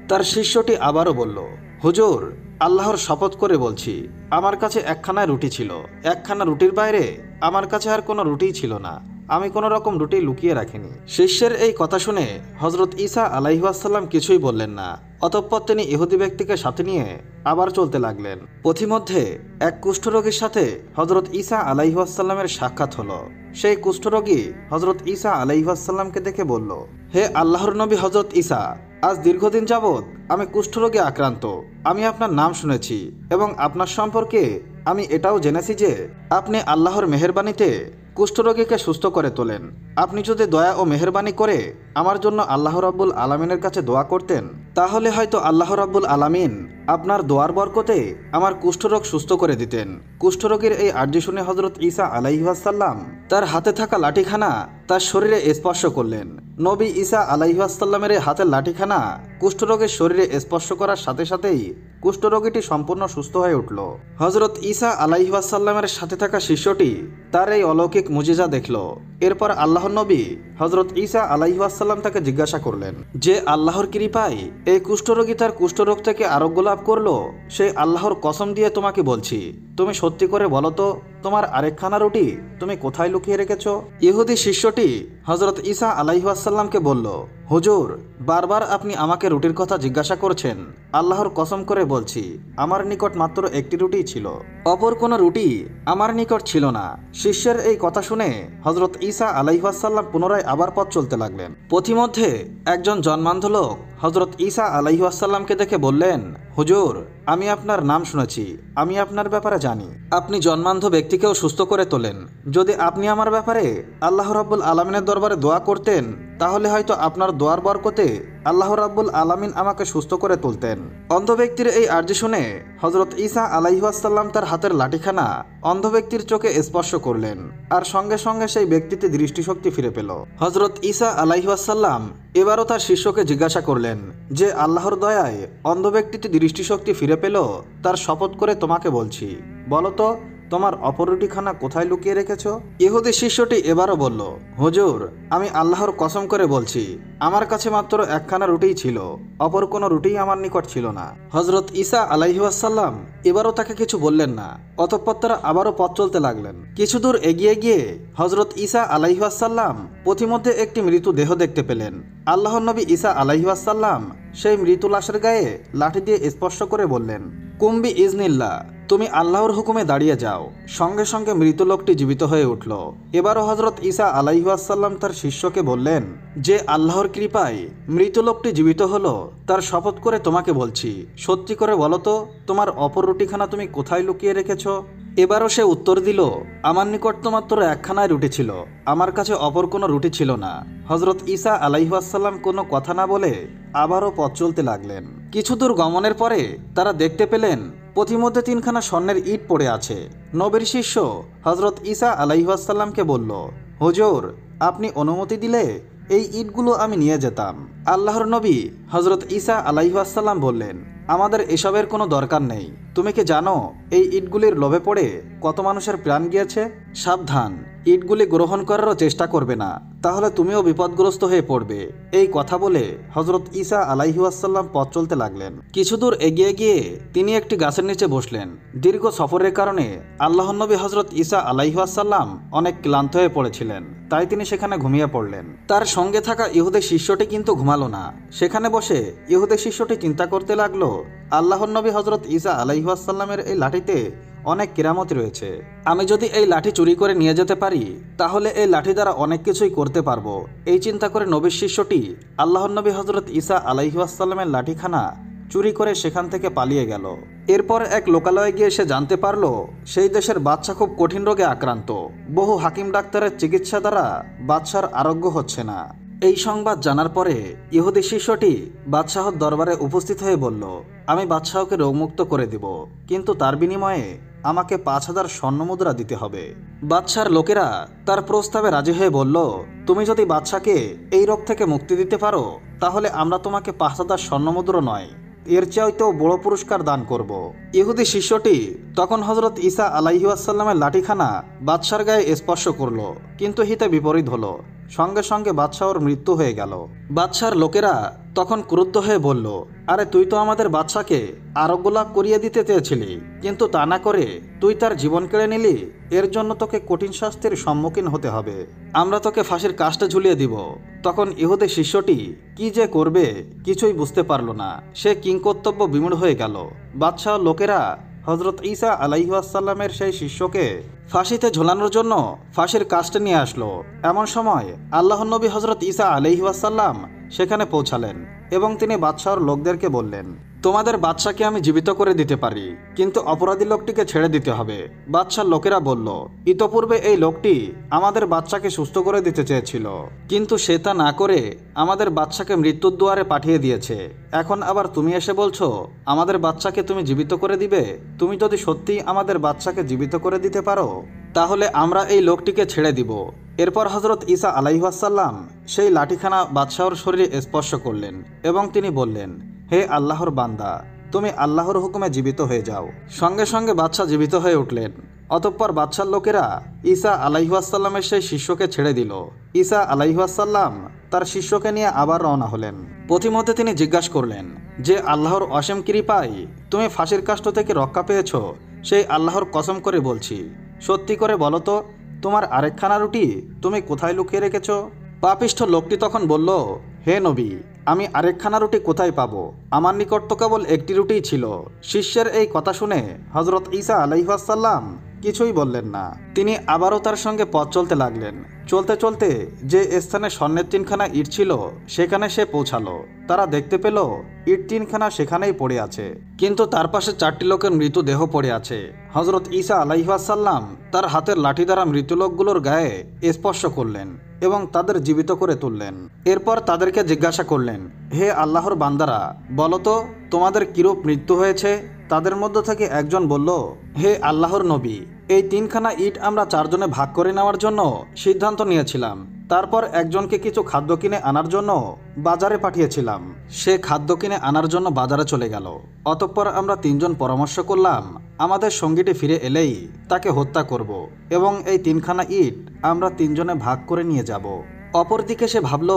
তার শিষ্যটি আবারও বলল, হুজুর, আল্লাহর শপথ করে বলছি, আমার কাছে একখানা রুটি ছিল। একখানা রুটির বাইরে আমার কাছে আর কোনো রুটিই ছিল না। আমি কোনো রকম রুটি লুকিয়ে রাখিনি। শিষ্যের এই কথা শুনে হযরত ঈসা আলাইহি ওয়াসাল্লাম কিছুই বললেন না। অতঃপর তিনি ইহুদি ব্যক্তিকে সাথে নিয়ে আবার চলতে লাগলেন। পথিমধ্যে এক কুষ্ঠরোগীর সাথে হযরত ঈসা আলাইহি ওয়াসাল্লামের সাক্ষাৎ হলো। সেই কুষ্ঠরোগী হযরত ঈসা আলাইহি ওয়াসাল্লামকে দেখে বলল, হে আল্লাহর নবী হযরত ঈসা, আজ দীর্ঘদিন যাবৎ আমি কুষ্ঠরোগে আক্রান্ত। আমি আপনার নাম শুনেছি এবং আপনার সম্পর্কে আমি এটাও জেনেছি যে আপনি আল্লাহর মেহেরবানিতে কুষ্ঠরোগীকে সুস্থ করে তোলেন। আপনি যদি দয়া ও মেহেরবানি করে আমার জন্য আল্লাহ রাব্বুল আলামিনের কাছে দোয়া করতেন, তাহলে হয়তো আল্লাহ রাব্বুল আলামিন আপনার দোয়ার বরকতে আমার কুষ্ঠরোগ সুস্থ করে দিতেন। কুষ্ঠরোগীর এই আর্জি শুনে হযরত ঈসা আলাইহিস সালাম তার হাতে থাকা লাঠিখানা তার শরীরে স্পর্শ করলেন। নবী ঈসা আলাইহিস সালামের হাতের লাঠিখানা কুষ্ঠরোগের শরীরে স্পর্শ করার সাথে সাথেই কুষ্ঠরোগীটি সম্পূর্ণ সুস্থ হয়ে উঠল। হযরত ঈসা আলাইহিস সালামের সাথে থাকা শিষ্যটি তার এই অলৌকিক মুজিজা দেখল। এরপর আল্লাহর নবী হযরত ঈসা আলাইহিস সালাম তাকে জিজ্ঞাসা করলেন যে আল্লাহর কৃপায় এই কুষ্ঠরোগী তার কুষ্ঠরোগ থেকে আরোগ্য লাভ করলো, সেই আল্লাহর কসম দিয়ে তোমাকে বলছি, তুমি সত্যি করে বলো তো তোমার আরেকখানা রুটি তুমি কোথায় লুকিয়ে রেখেছ? ইহুদি শিষ্যটি হযরত ঈসা আলাইহিস সালামকে বলল, হুজুর, বারবার আপনি আমাকে রুটির কথা জিজ্ঞাসা করছেন। আল্লাহর কসম করে বলছি, আমার নিকট মাত্র একটি রুটিই ছিল, অপর কোনো রুটি আমার নিকট ছিল না। শিষ্যের এই কথা শুনে হযরত ঈসা আলাইহিস সালাম পুনরায় আবার পথ চলতে লাগলেন। পথিমধ্যে একজন জন্মান্ধ লোক হযরত ঈসা আলাইহিস সালামকে দেখে বললেন, হুজুর, আমি আপনার নাম শুনেছি, আমি আপনার ব্যাপারে জানি। আপনি জন্মান্ধ ব্যক্তিকেও সুস্থ করে তোলেন। যদি আপনি আমার ব্যাপারে আল্লাহ রাব্বুল আলামিনের দরবারে দোয়া করতেন, তাহলে হয়তো আপনার দোয়ার বরকতে আল্লাহ রাব্বুল আলামিন আমাকে সুস্থ করে তুলতেন। অন্ধ ব্যক্তির এই আর্জি শুনে হযরত ঈসা আলাইহিস সালাম তার হাতের লাঠিখানা অন্ধ ব্যক্তির চোখে স্পর্শ করলেন, আর সঙ্গে সঙ্গে সেই ব্যক্তিতে দৃষ্টিশক্তি ফিরে পেল। হযরত ঈসা আলাইহিস সালাম এবারও তার শিষ্যকে জিজ্ঞাসা করলেন যে আল্লাহর দয়ায় অন্ধ ব্যক্তিতে দৃষ্টিশক্তি ফিরে পেল, তার শপথ করে তোমাকে বলছি, বলো তো তোমার অপর রুটিখানা কোথায় লুকিয়ে রেখেছ? ইহুদি শিষ্যটি এবারও বলল, হুজুর, আমি আল্লাহর কসম করে বলছি, আমার কাছে মাত্র একখানা রুটিই ছিল, অপর কোনো রুটিই আমার নিকট ছিল না। হযরত ঈসা আলাইহিস সালাম এবারও তাকে কিছু বললেন না। অতঃপর তারা আবারও পথ চলতে লাগলেন। কিছু দূর এগিয়ে গিয়ে হযরত ঈসা আলাইহিস সালাম পথিমধ্যে একটি মৃত দেহ দেখতে পেলেন। আল্লাহর নবী ঈসা আলাইহিস সালাম সেই মৃত লাশের গায়ে লাঠি দিয়ে স্পর্শ করে বললেন, কুম্বি ইজনিল্লাহ, তুমি আল্লাহর হুকুমে দাঁড়িয়ে যাও। সঙ্গে সঙ্গে মৃত লোকটি জীবিত হয়ে উঠল। এবারও হযরত ঈসা আলাইহিস সালাম তার শিষ্যকে বললেন যে আল্লাহর কৃপায় মৃত লোকটি জীবিত হলো, তার শপথ করে তোমাকে বলছি, সত্যি করে বলো তো তোমার অপর রুটিখানা তুমি কোথায় লুকিয়ে রেখেছ? এবারও সে উত্তর দিল, আমার নিকট তো মাত্র একখানায় রুটি ছিল, আমার কাছে অপর কোনো রুটি ছিল না। হযরত ঈসা আলাইহিস সালাম কোনো কথা না বলে আবারও পথ চলতে লাগলেন। কিছু দূর গমনের পরে তারা দেখতে পেলেন পথিমধ্যে তিনখানা স্বর্ণের ইট পড়ে আছে। নবীর শিষ্য হযরত ঈসা আলাইহিস সালামকে বলল, হুজুর, আপনি অনুমতি দিলে এই ইটগুলো আমি নিয়ে যেতাম। আল্লাহর নবী হযরত ঈসা আলাইহিস সালাম বললেন, আমাদের এসবের কোনো দরকার নেই। তুমি কি জানো এই ইটগুলির লোভে পড়ে কত মানুষের প্রাণ গিয়েছে? সাবধান, ইটগুলি গ্রহণ করারও চেষ্টা করবে না, তাহলে তুমিও বিপদগ্রস্ত হয়ে পড়বে। এই কথা বলে হযরত ঈসা আলাইহিস সালাম পথ চলতে লাগলেন। কিছু দূর এগিয়ে গিয়ে তিনি একটি গাছের নিচে বসলেন। দীর্ঘ সফরের কারণে আল্লাহর নবী হযরত ঈসা আলাইহিস সালাম অনেক ক্লান্ত হয়ে পড়েছিলেন, তাই তিনি সেখানে ঘুমিয়ে পড়লেন। তার সঙ্গে থাকা ইহুদি শিষ্যটি কিন্তু ঘুমালো না। সেখানে বসে ইহুদি শিষ্যটি চিন্তা করতে লাগলো, আল্লাহর নবী হযরত ঈসা আলাইহিস সালামের এই লাঠিতে অনেক কেরামত রয়েছে। আমি যদি এই লাঠি চুরি করে নিয়ে যেতে পারি, তাহলে এই লাঠি দ্বারা অনেক কিছুই করতে পারবো। এই চিন্তা করে নবীর শিষ্যটি আল্লাহর নবী হযরত ঈসা আলাইহিস সালামের লাঠিখানা চুরি করে সেখান থেকে পালিয়ে গেল। এরপর এক লোকালয়ে গিয়ে সে জানতে পারল সেই দেশের বাদশা খুব কঠিন রোগে আক্রান্ত। বহু হাকিম ডাক্তারের চিকিৎসা দ্বারা বাদশার আরোগ্য হচ্ছে না। এই সংবাদ জানার পরে ইহুদি শিষ্যটি বাদশাহর দরবারে উপস্থিত হয়ে বলল, আমি বাদশাহকে রোগমুক্ত করে দিব, কিন্তু তার বিনিময়ে আমাকে ৫,০০০ স্বর্ণমুদ্রা দিতে হবে। বাদশার লোকেরা তার প্রস্তাবে রাজি হয়ে বলল, তুমি যদি বাদশাকে এই রোগ থেকে মুক্তি দিতে পারো, তাহলে আমরা তোমাকে ৫,০০০ স্বর্ণমুদ্রা নয়, এর চাইতেও বড় পুরস্কার দান করব। ইহুদি শিষ্যটি তখন হযরত ঈসা আলাইহিস সালামের লাঠিখানা বাদশার গায়ে স্পর্শ করলো, কিন্তু হিতে বিপরীত হলো। সঙ্গে সঙ্গে বাদশাহর মৃত্যু হয়ে গেল। বাদশার লোকেরা তখন ক্রুদ্ধ হয়ে বলল, আরে তুই তো আমাদের বাদশাকে আরোগ্য লাভ করিয়ে দিতে চেয়েছিলি, কিন্তু তা না করে তুই তার জীবন কেড়ে নিলি। এর জন্য তোকে কঠিন শাস্তির সম্মুখীন হতে হবে। আমরা তোকে ফাঁসির কাস্টে ঝুলিয়ে দিব। তখন ইহুদি শিষ্যটি কি যে করবে কিছুই বুঝতে পারল না। সে কিংকর্তব্য বিমূঢ় হয়ে গেল। বাদশাহ লোকেরা হযরত ঈসা আলাইহিস সালামের সেই শিষ্যকে ফাঁসিতে ঝোলানোর জন্য ফাঁসির কাস্টে নিয়ে আসলো। এমন সময় আল্লাহর নবী হযরত ঈসা আলাইহিস সালাম সেখানে পৌঁছালেন। এবং তিনি বাদশাহর লোকদেরকে বললেন, তোমাদের বাদশাকে আমি জীবিত করে দিতে পারি, কিন্তু অপরাধী লোকটিকে ছেড়ে দিতে হবে। বাদশার লোকেরা বলল, ইতপূর্বে এই লোকটি আমাদের বাদশাকে সুস্থ করে দিতে চেয়েছিল, কিন্তু সে তা না করে আমাদের বাদশাকে মৃত্যুর দুয়ারে পাঠিয়ে দিয়েছে। এখন আবার তুমি এসে বলছো আমাদের বাদশাকে তুমি জীবিত করে দিবে। তুমি যদি সত্যিই আমাদের বাদশাকে জীবিত করে দিতে পারো তাহলে আমরা এই লোকটিকে ছেড়ে দিব। এরপর হজরত ঈসা আলাইহিসসালাম সেই লাঠিখানা বাদশাহর শরীরে স্পর্শ করলেন এবং তিনি বললেন, হে আল্লাহর বান্দা, তুমি আল্লাহর হুকুমে জীবিত হয়ে যাও। সঙ্গে সঙ্গে বাদশাহ জীবিত হয়ে উঠলেন। অতঃপর বাদশার লোকেরা ঈসা আলাইহিসসালামের সেই শিষ্যকে ছেড়ে দিল। ঈসা আলাইহিসসালাম তার শিষ্যকে নিয়ে আবার রওনা হলেন। পথিমধ্যে তিনি জিজ্ঞাসা করলেন যে আল্লাহর অসীম কৃপায় তুমি ফাঁসির কাষ্ঠ থেকে রক্ষা পেয়েছ, সেই আল্লাহর কসম করে বলছি, সত্যি করে বলো তো তোমার আরেকখানা রুটি তুমি কোথায় লুকিয়ে রেখেছ? পাপিষ্ঠ লোকটি তখন বলল, হে নবী, আমি আরেকখানা রুটি কোথায় পাবো? আমার নিকট তো কেবল একটি রুটিই ছিল। শিষ্যের এই কথা শুনে হজরত ঈসা আলাইহিসসালাম কিছুই বললেন না। তিনি আবারও তার সঙ্গে পথ চলতে লাগলেন। চলতে চলতে যে স্থানে স্বর্ণের 3খানা ইট ছিল সেখানে সে পৌঁছালো। তারা দেখতে পেল ইট 3খানা সেখানেই পড়ে আছে, কিন্তু তার পাশে 4টি লোকের মৃতদেহ পড়ে আছে। হজরত ঈসা আলাইহিসসালাম তার হাতের লাঠি দ্বারা মৃতলোকগুলোর গায়ে স্পর্শ করলেন এবং তাদের জীবিত করে তুললেন। এরপর তাদেরকে জিজ্ঞাসা করলেন, হে আল্লাহর বান্দারা, বলো তো তোমাদের কিরূপ মৃত্যু হয়েছে? তাদের মধ্য থেকে একজন বলল, হে আল্লাহর নবী, এই 3খানা ইট আমরা 4 জনে ভাগ করে নেওয়ার জন্য সিদ্ধান্ত নিয়েছিলাম। তারপর একজনকে কিছু খাদ্য কিনে আনার জন্য বাজারে পাঠিয়েছিলাম। সে খাদ্য কিনে আনার জন্য বাজারে চলে গেল। অতঃপর আমরা 3 জন পরামর্শ করলাম আমাদের সঙ্গীটি ফিরে এলেই তাকে হত্যা করব এবং এই 3খানা ইট আমরা 3 জনে ভাগ করে নিয়ে যাব। অপরদিকে সে ভাবল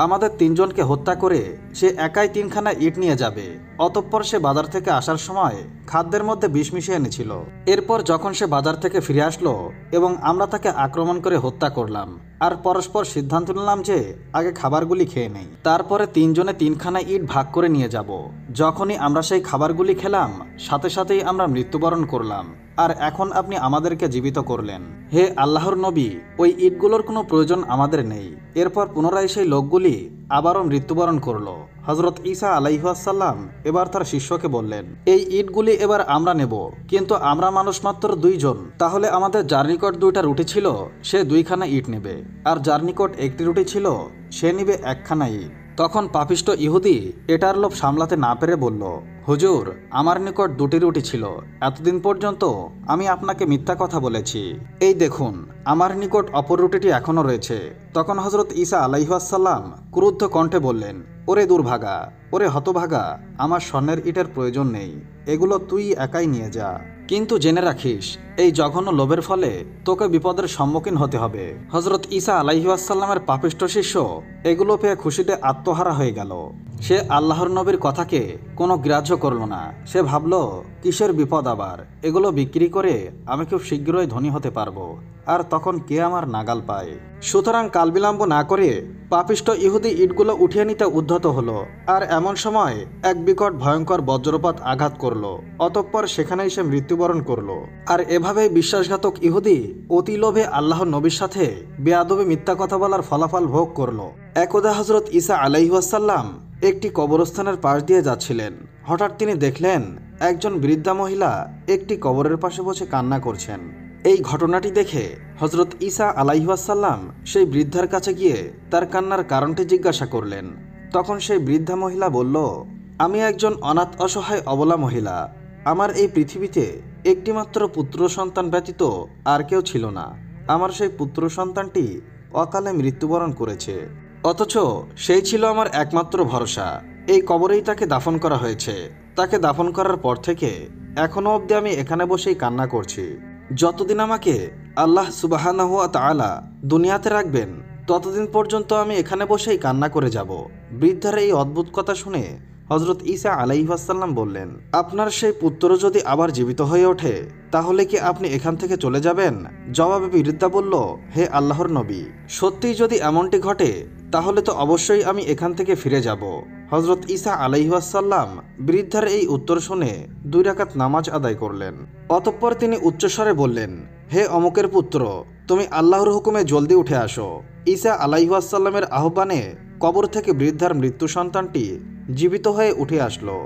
আমাদের 3 জনকে হত্যা করে সে একাই 3খানা ইট নিয়ে যাবে। অতঃপর সে বাজার থেকে আসার সময় খাদ্যের মধ্যে বিষ মিশিয়ে এনেছিল। এরপর যখন সে বাজার থেকে ফিরে আসলো এবং আমরা তাকে আক্রমণ করে হত্যা করলাম আর পরস্পর সিদ্ধান্ত নিলাম যে আগে খাবারগুলি খেয়ে নেই, তারপরে 3 জনে 3খানা ইট ভাগ করে নিয়ে যাব। যখনই আমরা সেই খাবারগুলি খেলাম সাথে সাথেই আমরা মৃত্যুবরণ করলাম, আর এখন আপনি আমাদেরকে জীবিত করলেন। হে আল্লাহর নবী, ওই ইটগুলোর কোনো প্রয়োজন আমাদের নেই। এরপর পুনরায় সেই লোকগুলি আবারও মৃত্যুবরণ করলো। হজরত ঈসা আলাইহিসসালাম এবার তার শিষ্যকে বললেন, এই ইটগুলি এবার আমরা নেব, কিন্তু আমরা মানুষ মাত্র 2 জন। তাহলে আমাদের যার নিকট 2টা রুটি ছিল সে 2খানা ইট নেবে, আর যার নিকট 1টি রুটি ছিল সে নিবে 1খানা ইট। তখন পাপিষ্ট ইহুদি এটার লোভ সামলাতে না পেরে বলল, হুজুর, আমার নিকট 2টি রুটি ছিল। এতদিন পর্যন্ত আমি আপনাকে মিথ্যা কথা বলেছি। এই দেখুন, আমার নিকট অপর রুটিটি এখনো রয়েছে। তখন হজরত ঈসা আলাইহিসসালাম ক্রুদ্ধ কণ্ঠে বললেন, ওরে দুর্ভাগা, ওরে হতভাগা, আমার স্বর্ণের ইটের প্রয়োজন নেই, এগুলো তুই একাই নিয়ে যা। কিন্তু জেনে রাখিস, এই জঘন্য লোভের ফলে তোকে বিপদের সম্মুখীন হতে হবে। হজরত ঈসা আলাইহিসসালামের পাপিষ্ঠ শিষ্য এগুলো পেয়ে খুশিতে আত্মহারা হয়ে গেল। সে আল্লাহর নবীর কথাকে কোনো গ্রাহ্য করল না। সে ভাবল, কিসের বিপদ আবার? এগুলো বিক্রি করে আমি খুব শীঘ্রই ধনী হতে পারবো, আর তখন কে আমার নাগাল পায়। সুতরাং কালবিলম্ব না করে পাপিষ্ট ইহুদি ইটগুলো উঠিয়ে নিতে উদ্ধত হলো। আর এমন সময় এক বিকট ভয়ঙ্কর বজ্রপাত আঘাত করলো। অতঃপর সেখানেই সে মৃত্যুবরণ করলো। আর এভাবেই বিশ্বাসঘাতক ইহুদি অতি লোভে আল্লাহর নবীর সাথে বেয়াদবে মিথ্যা কথা বলার ফলাফল ভোগ করলো। একদা হজরত ঈসা আলাইহিসসালাম একটি কবরস্থানের পাশ দিয়ে যাচ্ছিলেন। হঠাৎ তিনি দেখলেন একজন বৃদ্ধা মহিলা একটি কবরের পাশে বসে কান্না করছেন। এই ঘটনাটি দেখে হজরত ঈসা আলাইহিসসালাম সেই বৃদ্ধার কাছে গিয়ে তার কান্নার কারণটি জিজ্ঞাসা করলেন। তখন সেই বৃদ্ধা মহিলা বলল, আমি একজন অনাথ অসহায় অবলা মহিলা। আমার এই পৃথিবীতে একটিমাত্র পুত্র সন্তান ব্যতীত আর কেউ ছিল না। আমার সেই পুত্র সন্তানটি অকালে মৃত্যুবরণ করেছে, অথচ সেই ছিল আমার একমাত্র ভরসা। এই কবরেই তাকে দাফন করা হয়েছে। তাকে দাফন করার পর থেকে এখনো অবধি আমি এখানে বসেই কান্না করছি। যতদিন আমাকে আল্লাহ সুবহানাহু ওয়া তাআলা দুনিয়াতে রাখবেন ততদিন পর্যন্ত আমি এখানে বসেই কান্না করে যাব। বৃদ্ধার এই অদ্ভুত কথা শুনে হজরত ঈসা আলাইহিসসালাম বললেন, আপনার সেই পুত্র যদি আবার জীবিত হয়ে ওঠে তাহলে কি আপনি এখান থেকে চলে যাবেন? জবাবে বৃদ্ধা বলল, হে আল্লাহর নবী, সত্যিই যদি এমনটি ঘটে তাহলে তো অবশ্যই আমি এখান থেকে ফিরে যাব। হজরত ঈসা আলাইহিসসালাম বৃদ্ধার এই উত্তর শুনে 2 রাকাত নামাজ আদায় করলেন। অতঃপর তিনি উচ্চস্বরে বললেন, হে অমুকের পুত্র, তুমি আল্লাহর হুকুমে জলদি উঠে আসো। ঈসা আলাইহিসসালামের আহ্বানে কবর থেকে বৃদ্ধার মৃত্যু সন্তানটি জীবিত হয়ে উঠে আসলো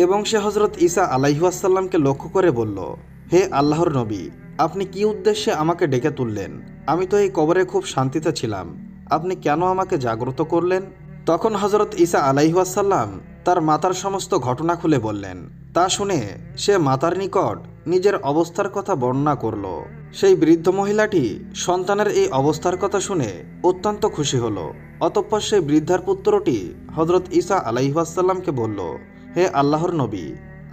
এবং সে হজরত ঈসা আলাইহিসসালামকে লক্ষ্য করে বলল, হে আল্লাহর নবী, আপনি কি উদ্দেশ্যে আমাকে ডেকে তুললেন? আমি তো এই কবরে খুব শান্তিতে ছিলাম, আপনি কেন আমাকে জাগ্রত করলেন? তখন হজরত ঈসা আলাইহিসসালাম তার মাতার সমস্ত ঘটনা খুলে বললেন। তা শুনে সে মাতার নিকট নিজের অবস্থার কথা বর্ণনা করল। সেই বৃদ্ধ মহিলাটি সন্তানের এই অবস্থার কথা শুনে অত্যন্ত খুশি হলো। অতঃপর সেই বৃদ্ধার পুত্রটি হজরত ঈসা আলাইহিসসালামকে বলল, হে আল্লাহর নবী,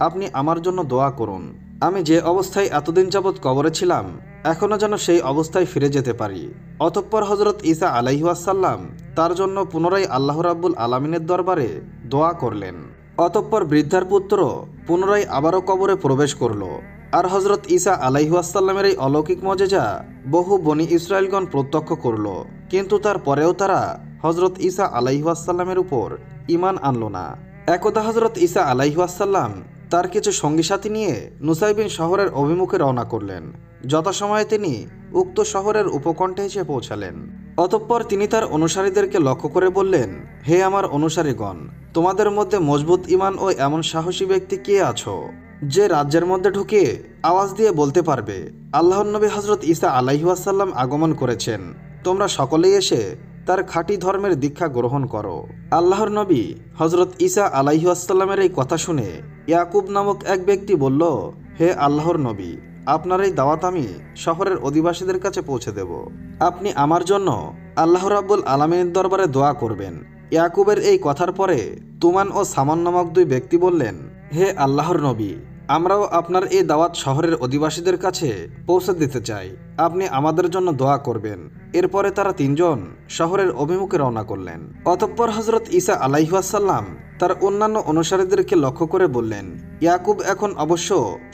আপনি আমার জন্য দোয়া করুন। আমি যে অবস্থায় এতদিন যাবৎ কবরে ছিলাম এখনও যেন সেই অবস্থায় ফিরে যেতে পারি। অতঃপর হজরত ঈসা আলাইহিসসালাম তার জন্য পুনরায় আল্লাহ রাব্বুল আলামিনের দরবারে দোয়া করলেন। অতঃপর বৃদ্ধার পুত্র পুনরায় আবারও কবরে প্রবেশ করল। আর হজরত ঈসা আলাইহিসসালামের এই অলৌকিক মজেজা বহু বনি ইসরায়েলগণ প্রত্যক্ষ করল, কিন্তু তারপরেও তারা হজরত ঈসা আলাইহিসসালামের উপর ঈমান আনল না। একদা হজরত ঈসা আলাইহিসসালাম তার কিছু সঙ্গী সাথী নিয়ে নুসাইবিন শহরের অভিমুখে রওনা করলেন। যথাসময়ে তিনি উক্ত শহরের উপকণ্ঠে এসে পৌঁছালেন। অতঃপর তিনি তার অনুসারীদেরকে লক্ষ্য করে বললেন, হে আমার অনুসারীগণ, তোমাদের মধ্যে মজবুত ঈমান ও এমন সাহসী ব্যক্তি কে আছো যে রাজ্যের মধ্যে ঢুকে আওয়াজ দিয়ে বলতে পারবে, আল্লাহর নবী হজরত ঈসা আলাইহিসসালাম আগমন করেছেন। তোমরা সকলেই এসে তার খাঁটি ধর্মের দীক্ষা গ্রহণ করো। আল্লাহর নবী হজরত ঈসা আলাইহিসসালামের এই কথা শুনে ইয়াকুব নামক এক ব্যক্তি বলল, হে আল্লাহর নবী, আপনার এই দাওয়াত আমি শহরের অধিবাসীদের কাছে পৌঁছে দেব। আপনি আমার জন্য আল্লাহ রাব্বুল আলামিনের দরবারে দোয়া করবেন। ইয়াকুবের এই কথার পরে তুমান ও সামান নামক দুই ব্যক্তি বললেন, হে আল্লাহর নবী, আমরাও আপনার এই দাওয়াত শহরের অধিবাসীদের কাছে পৌঁছে দিতে চাই, আপনি আমাদের জন্য দোয়া করবেন। এরপরে তারা তিনজন শহরের অভিমুখে রওনা করলেন। অতঃপর হজরত ঈসা আলাইহিসসালাম তার অন্যান্য অনুসারীদেরকে লক্ষ্য করে বললেন, ইয়াকুব এখন অবশ্য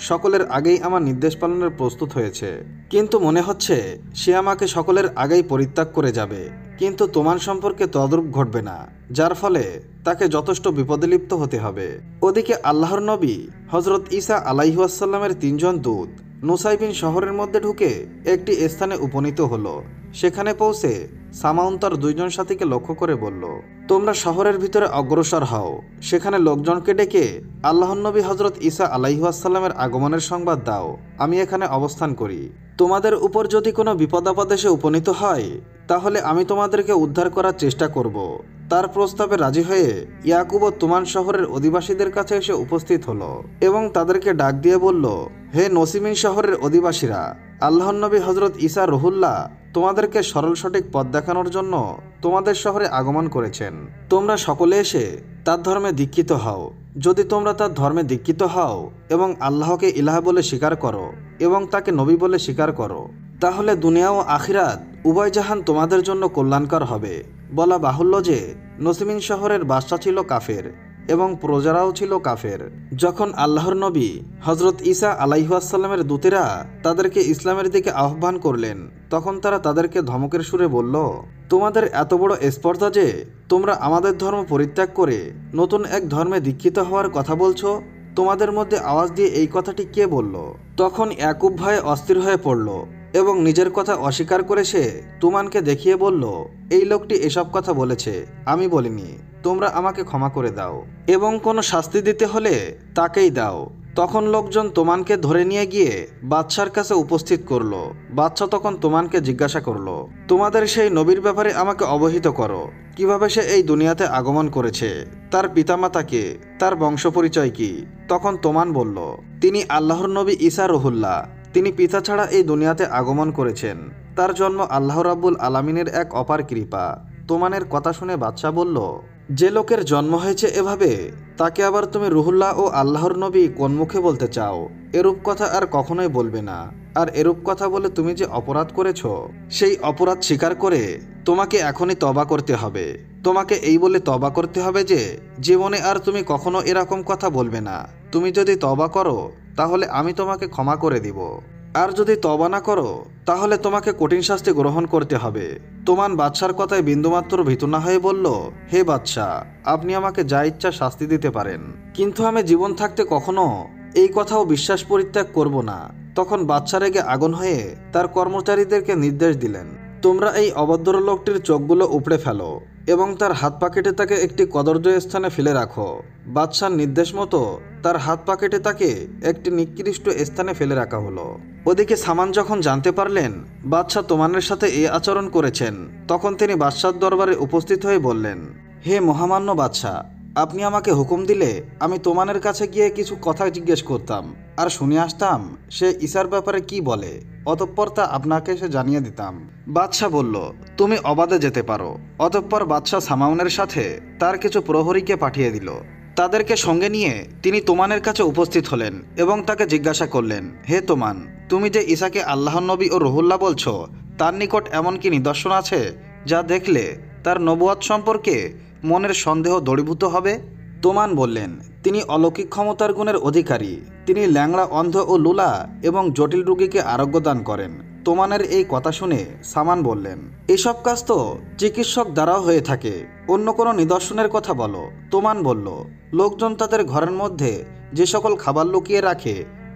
সকলের আগেই আমার নির্দেশ পালনের প্রস্তুত হয়েছে, কিন্তু মনে হচ্ছে সে আমাকে সকলের আগেই পরিত্যাগ করে যাবে। কিন্তু তোমার সম্পর্কে তদ্রূপ ঘটবে না, যার ফলে তাকে যথেষ্ট বিপদে লিপ্ত হতে হবে। ওদিকে আল্লাহর নবী হজরত ঈসা আলাইহিসসালামের তিনজন দূত নুসাইবিন শহরের মধ্যে ঢুকে একটি স্থানে উপনীত হলো। সেখানে পৌঁছে সামাউন তার দুইজন সাথীকে লক্ষ্য করে বলল, তোমরা শহরের ভিতরে অগ্রসর হও, সেখানে লোকজনকে ডেকে আল্লাহর নবী হজরত ঈসা আলাইহিসসালামের আগমনের সংবাদ দাও। আমি এখানে অবস্থান করি। তোমাদের উপর যদি কোনো বিপদ আপদ এসে উপনীত হয় তাহলে আমি তোমাদেরকে উদ্ধার করার চেষ্টা করব। তার প্রস্তাবে রাজি হয়ে ইয়াকুব ও তুমান শহরের অধিবাসীদের কাছে এসে উপস্থিত হলো এবং তাদেরকে ডাক দিয়ে বলল, হে নসিমিন শহরের অধিবাসীরা, আল্লাহর নবী হজরত ঈসা রুহুল্লাহ তোমাদেরকে সরল সঠিক পথ দেখানোর জন্য তোমাদের শহরে আগমন করেছেন। তোমরা সকলে এসে তার ধর্মে দীক্ষিত হও। যদি তোমরা তার ধর্মে দীক্ষিত হও এবং আল্লাহকে ইলাহ বলে স্বীকার করো এবং তাকে নবী বলে স্বীকার করো, তাহলে দুনিয়া ও আখিরাত উভয় জাহান তোমাদের জন্য কল্যাণকর হবে। বলা বাহুল্য যে নসিমিন শহরের বাদশা ছিল কাফের এবং প্রজারাও ছিল কাফের। যখন আল্লাহর নবী হজরত ঈসা আলাইহিসসালামের দূতেরা তাদেরকে ইসলামের দিকে আহ্বান করলেন, তখন তারা তাদেরকে ধমকের সুরে বলল, তোমাদের এত বড় স্পর্ধা যে তোমরা আমাদের ধর্ম পরিত্যাগ করে নতুন এক ধর্মে দীক্ষিত হওয়ার কথা বলছো? তোমাদের মধ্যে আওয়াজ দিয়ে এই কথাটি কে বলল? তখন ইয়াকুব ভয়ে অস্থির হয়ে পড়ল এবং নিজের কথা অস্বীকার করে সে তুমানকে দেখিয়ে বলল, এই লোকটি এসব কথা বলেছে, আমি বলিনি। তোমরা আমাকে ক্ষমা করে দাও এবং কোনো শাস্তি দিতে হলে তাকেই দাও। তখন লোকজন তোমানকে ধরে নিয়ে গিয়ে বাদশার কাছে উপস্থিত করলো। বাদশা তখন তোমানকে জিজ্ঞাসা করলো, তোমাদের সেই নবীর ব্যাপারে আমাকে অবহিত করো। কিভাবে সে এই দুনিয়াতে আগমন করেছে, তার পিতামাতাকে, তার বংশ পরিচয় কি? তখন তোমান বলল, তিনি আল্লাহর নবী ঈসা রুহুল্লাহ। তিনি পিতা ছাড়া এই দুনিয়াতে আগমন করেছেন। তার জন্ম আল্লাহ রাব্বুল আলামিনের এক অপার কৃপা। তোমানের কথা শুনে বাদশা বলল, যে লোকের জন্ম হয়েছে এভাবে, তাকে আবার তুমি রুহুল্লাহ ও আল্লাহর নবী কোন মুখে বলতে চাও? এরূপ কথা আর কখনোই বলবে না। আর এরূপ কথা বলে তুমি যে অপরাধ করেছ, সেই অপরাধ স্বীকার করে তোমাকে এখনই তওবা করতে হবে। তোমাকে এই বলে তওবা করতে হবে যে জীবনে আর তুমি কখনো এরকম কথা বলবে না। তুমি যদি তওবা করো তাহলে আমি তোমাকে ক্ষমা করে দিব, আর যদি তওবা না করো তাহলে তোমাকে কঠিন শাস্তি গ্রহণ করতে হবে। তোমান বাদশার কথায় বিন্দুমাত্র ভীতু না হয়ে বলল, হে বাদশাহ, আপনি আমাকে যা ইচ্ছা শাস্তি দিতে পারেন, কিন্তু আমি জীবন থাকতে কখনো এই কথাও বিশ্বাস পরিত্যাগ করব না। তখন বাদশা রেগে আগুন হয়ে তার কর্মচারীদেরকে নির্দেশ দিলেন, তোমরা এই অভদ্র লোকটির চোখগুলো উপড়ে ফেলো এবং তার হাত পা কেটে তাকে একটি কদর্য স্থানে ফেলে রাখো। বাদশার নির্দেশ মতো তার হাত পা কেটে তাকে একটি নিকৃষ্ট স্থানে ফেলে রাখা হলো। ওদিকে সামান যখন জানতে পারলেন বাদশাহ তোমানের সাথে এই আচরণ করেছেন, তখন তিনি বাদশার দরবারে উপস্থিত হয়ে বললেন, হে মহামান্য বাদশাহ, আপনি আমাকে হুকুম দিলে আমি তোমানের কাছে গিয়ে কিছু কথা জিজ্ঞেস করতাম আর শুনে আসতাম সে ঈসার ব্যাপারে কি বলে, অতঃপর তা আপনাকে এসে জানিয়ে দিতাম। বাদশাহ বলল, তুমি অবাধে যেতে পারো। অতঃপর বাদশাহ সামাউনের সাথে তার কিছু প্রহরীকে পাঠিয়ে দিল। তাদেরকে সঙ্গে নিয়ে তিনি তোমানের কাছে উপস্থিত হলেন এবং তাকে জিজ্ঞাসা করলেন, হে তোমান, তুমি যে ঈসাকে আল্লাহর নবী ও রুহুল্লাহ বলছো, তার নিকট এমন কি নিদর্শন আছে যা দেখলে তার নবুয়াত সম্পর্কে মনের সন্দেহ দূরীভূত হবে? তোমান বললেন, তিনি অলৌকিক ক্ষমতার গুণের অধিকারী। তিনি ল্যাংড়া, অন্ধ ও লুলা এবং জটিল রোগীকে আরোগ্য দান করেন। তোমানের এই কথা শুনে সামান বললেন, এসব কাজ তো চিকিৎসক দ্বারাও হয়ে থাকে, অন্য কোনো নিদর্শনের কথা বলো। তোমান বলল, লোকজন তাদের ঘরের মধ্যে যে সকল খাবার লুকিয়ে রাখে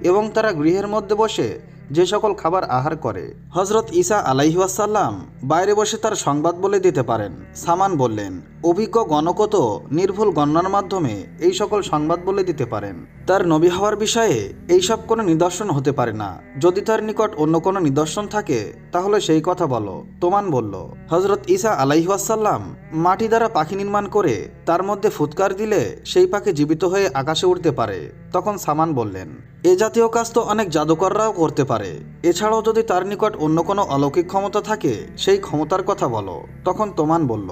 এবং তারা গৃহের মধ্যে বসে যে সকল খাবার আহার করে, হজরত ঈসা আলাইহিওয়াসাল্লাম বাইরে বসে তার সংবাদ বলে দিতে পারেন। সামান বললেন, অভিজ্ঞ গণকও তো নির্ভুল গণনার মাধ্যমে এই সকল সংবাদ বলে দিতে পারেন। তার নবী হওয়ার বিষয়ে এইসব কোনো নিদর্শন হতে পারে না। যদি তার নিকট অন্য কোনো নিদর্শন থাকে তাহলে সেই কথা বলো। তোমান বলল, হজরত ঈসা আলাইহিওয়াসাল্লাম মাটি দ্বারা পাখি নির্মাণ করে তার মধ্যে ফুৎকার দিলে সেই পাখি জীবিত হয়ে আকাশে উঠতে পারে। তখন সামান বললেন, এ জাতীয় কাজ তো অনেক জাদুকররাও করতে পারে। এছাড়াও যদি তার নিকট অন্য কোনো অলৌকিক ক্ষমতা থাকে সেই ক্ষমতার কথা বলো। তখন তোমান বলল,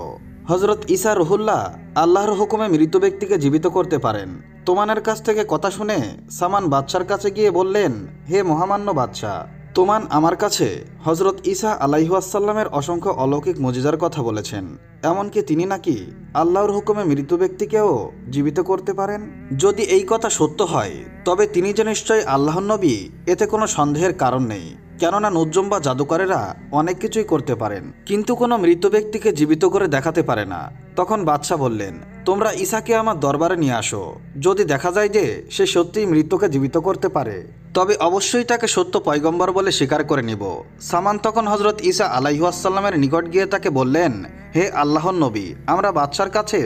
হজরত ঈসা রুহুল্লাহ আল্লাহর হুকুমে মৃত ব্যক্তিকে জীবিত করতে পারেন। তোমানের কাছ থেকে কথা শুনে সামান বাদশার কাছে গিয়ে বললেন, হে মহামান্য বাদশাহ, তোমান আমার কাছে হজরত ঈসা আলাইহিওয়াসাল্লামের অসংখ্য অলৌকিক মুজিজার কথা বলেছেন। এমনকি তিনি নাকি আল্লাহর হুকুমে মৃত ব্যক্তিকেও জীবিত করতে পারেন। যদি এই কথা সত্য হয় তবে তিনি যে নিশ্চয়ই আল্লাহর নবী, এতে কোনো সন্দেহের কারণ নেই। কেননা নুজ্জম বা জাদুকরেরা অনেক কিছুই করতে পারেন, কিন্তু কোনো মৃত ব্যক্তিকে জীবিত করে দেখাতে পারে না। তখন বাদশাহ বললেন, তোমরা ঈসাকে আমার দরবারে নিয়ে আসো। যদি দেখা যায় যে সে সত্যিই মৃতকে জীবিত করতে পারে তবে অবশ্যই তাকে সত্য পয়গম্বর বলে স্বীকার করে নিব। সামান তখন হজরত ঈসা আলাইহিওয়াসাল্লামের নিকট গিয়ে তাকে বললেন, হে আল্লাহর নবী, আমরা বাদশার কাছে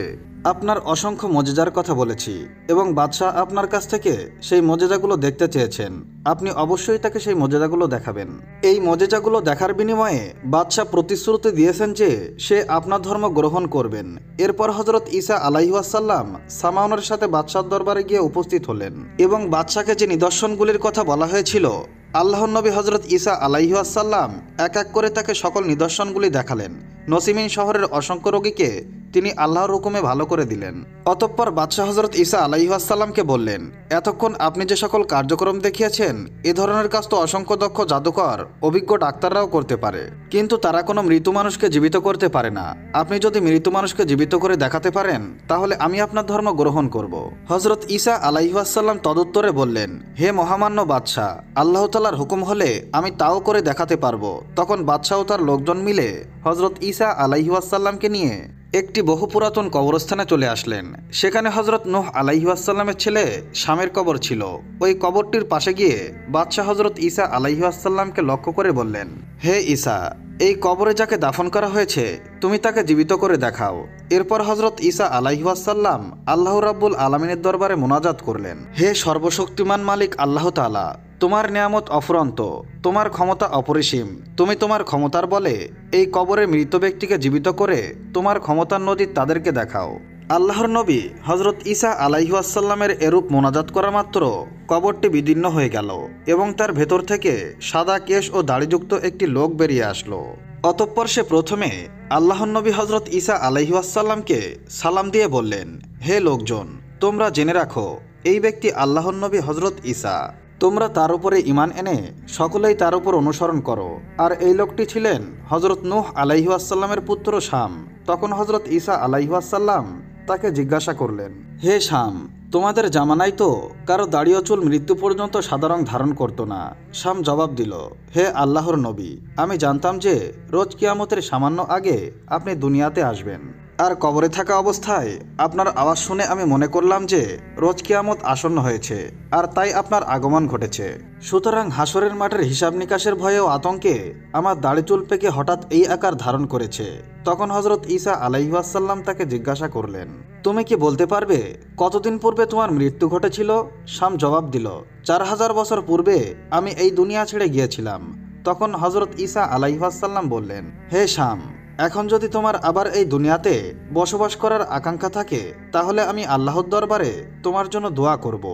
আপনার অসংখ্য মজেজার কথা বলেছি এবং বাদশাহ আপনার কাছ থেকে সেই মজেজাগুলো দেখতে চেয়েছেন। আপনি অবশ্যই তাকে সেই মজেজাগুলো দেখাবেন। এই মজেজাগুলো দেখার বিনিময়ে বাদশাহ প্রতিশ্রুতি দিয়েছেন যে সে আপনার ধর্ম গ্রহণ করবেন। এরপর হজরত ঈসা আলাইহিওয়াসাল্লাম সামাউনের সাথে বাদশার দরবারে গিয়ে উপস্থিত হলেন এবং বাদশাকে যে নিদর্শনগুলির কথা বলা হয়েছিল আল্লাহর নবী হজরত ঈসা আলাইহিওয়াসাল্লাম এক এক করে তাকে সকল নিদর্শনগুলি দেখালেন। নসিমিন শহরের অসংখ্য রোগীকে তিনি আল্লাহর হুকুমে ভালো করে দিলেন। অতঃপর বাদশাহ হজরত ঈসা আলাইহিওয়াসাল্লামকে বললেন, এতক্ষণ আপনি যে সকল কার্যক্রম দেখিয়েছেন এ ধরনের কাজ তো অসংখ্য দক্ষ জাদুকর, অভিজ্ঞ ডাক্তাররাও করতে পারে, কিন্তু তারা কোনো মৃত মানুষকে জীবিত করতে পারে না। আপনি যদি মৃত মানুষকে জীবিত করে দেখাতে পারেন তাহলে আমি আপনার ধর্ম গ্রহণ করব। হজরত ঈসা আলাইহিওয়াসাল্লাম তদুত্তরে বললেন, হে মহামান্য বাদশাহ, আল্লাহ তাআলার হুকুম হলে আমি তাও করে দেখাতে পারবো। তখন বাদশাহ ও তার লোকজন মিলে হজরত ঈসা আলাইহিওয়াসাল্লামকে নিয়ে একটি বহু পুরাতন কবরস্থানে চলে আসলেন। সেখানে হজরত নূহ আলাইহিওয়াসাল্লামের ছেলে শামের কবর ছিল। ওই কবরটির পাশে গিয়ে বাদশাহ হজরত ঈসা আলাইহিওয়াসাল্লামকে লক্ষ্য করে বললেন, হে ঈসা, এই কবরে যাকে দাফন করা হয়েছে তুমি তাকে জীবিত করে দেখাও। এরপর হজরত ঈসা আলাইহিওয়াসাল্লাম আল্লাহ রাব্বুল আলামিনের দরবারে মোনাজাত করলেন, হে সর্বশক্তিমান মালিক আল্লাহ তাআলা, তোমার নিয়ামত অফুরন্ত, তোমার ক্ষমতা অপরিসীম। তুমি তোমার ক্ষমতার বলে এই কবরে মৃত ব্যক্তিকে জীবিত করে তোমার ক্ষমতার নদী তাদেরকে দেখাও। আল্লাহর নবী হজরত ঈসা আলাইহিওয়াসাল্লামের এরূপ মোনাজাত করা মাত্র কবরটি বিদীর্ণ হয়ে গেল এবং তার ভেতর থেকে সাদা কেশ ও দাড়িযুক্ত একটি লোক বেরিয়ে আসলো। অতঃপর সে প্রথমে আল্লাহর নবী হজরত ঈসা আলাইহিওয়াসাল্লামকে সালাম দিয়ে বললেন, হে লোকজন, তোমরা জেনে রাখো এই ব্যক্তি আল্লাহর নবী হজরত ঈসা। তোমরা তার উপরে ঈমান এনে সকলেই তার উপর অনুসরণ করো। আর এই লোকটি ছিলেন হজরত নূহ আলাইহিওয়াসাল্লামের পুত্র শাম। তখন হজরত ঈসা আলাইহিওয়াসাল্লাম তাকে জিজ্ঞাসা করলেন, হে শাম, তোমাদের জামানায় তো কারো দাড়িও চুল মৃত্যু পর্যন্ত সাদা রং ধারণ করতো না। শাম জবাব দিল, হে আল্লাহর নবী, আমি জানতাম যে রোজ কিয়ামতের সামান্য আগে আপনি দুনিয়াতে আসবেন। আর কবরে থাকা অবস্থায় আপনার আওয়াজ শুনে আমি মনে করলাম যে রোজ কিয়ামত আসন্ন হয়েছে, আর তাই আপনার আগমন ঘটেছে। সুতরাং হাসরের মাঠের হিসাব নিকাশের ভয়ে ও আতঙ্কে আমার দাড়ি চুল পেকে হঠাৎ এই আকার ধারণ করেছে। তখন হজরত ঈসা আলাইহিসসালাম তাকে জিজ্ঞাসা করলেন, তুমি কি বলতে পারবে কতদিন পূর্বে তোমার মৃত্যু ঘটেছিল? শাম জবাব দিল, 4000 বছর পূর্বে আমি এই দুনিয়া ছেড়ে গিয়েছিলাম। তখন হজরত ঈসা আলাইহিসসালাম বললেন, হে শাম, এখন যদি তোমার আবার এই দুনিয়াতে বসবাস করার আকাঙ্ক্ষা থাকে, তাহলে আমি আল্লাহর দরবারে তোমার জন্য দোয়া করব,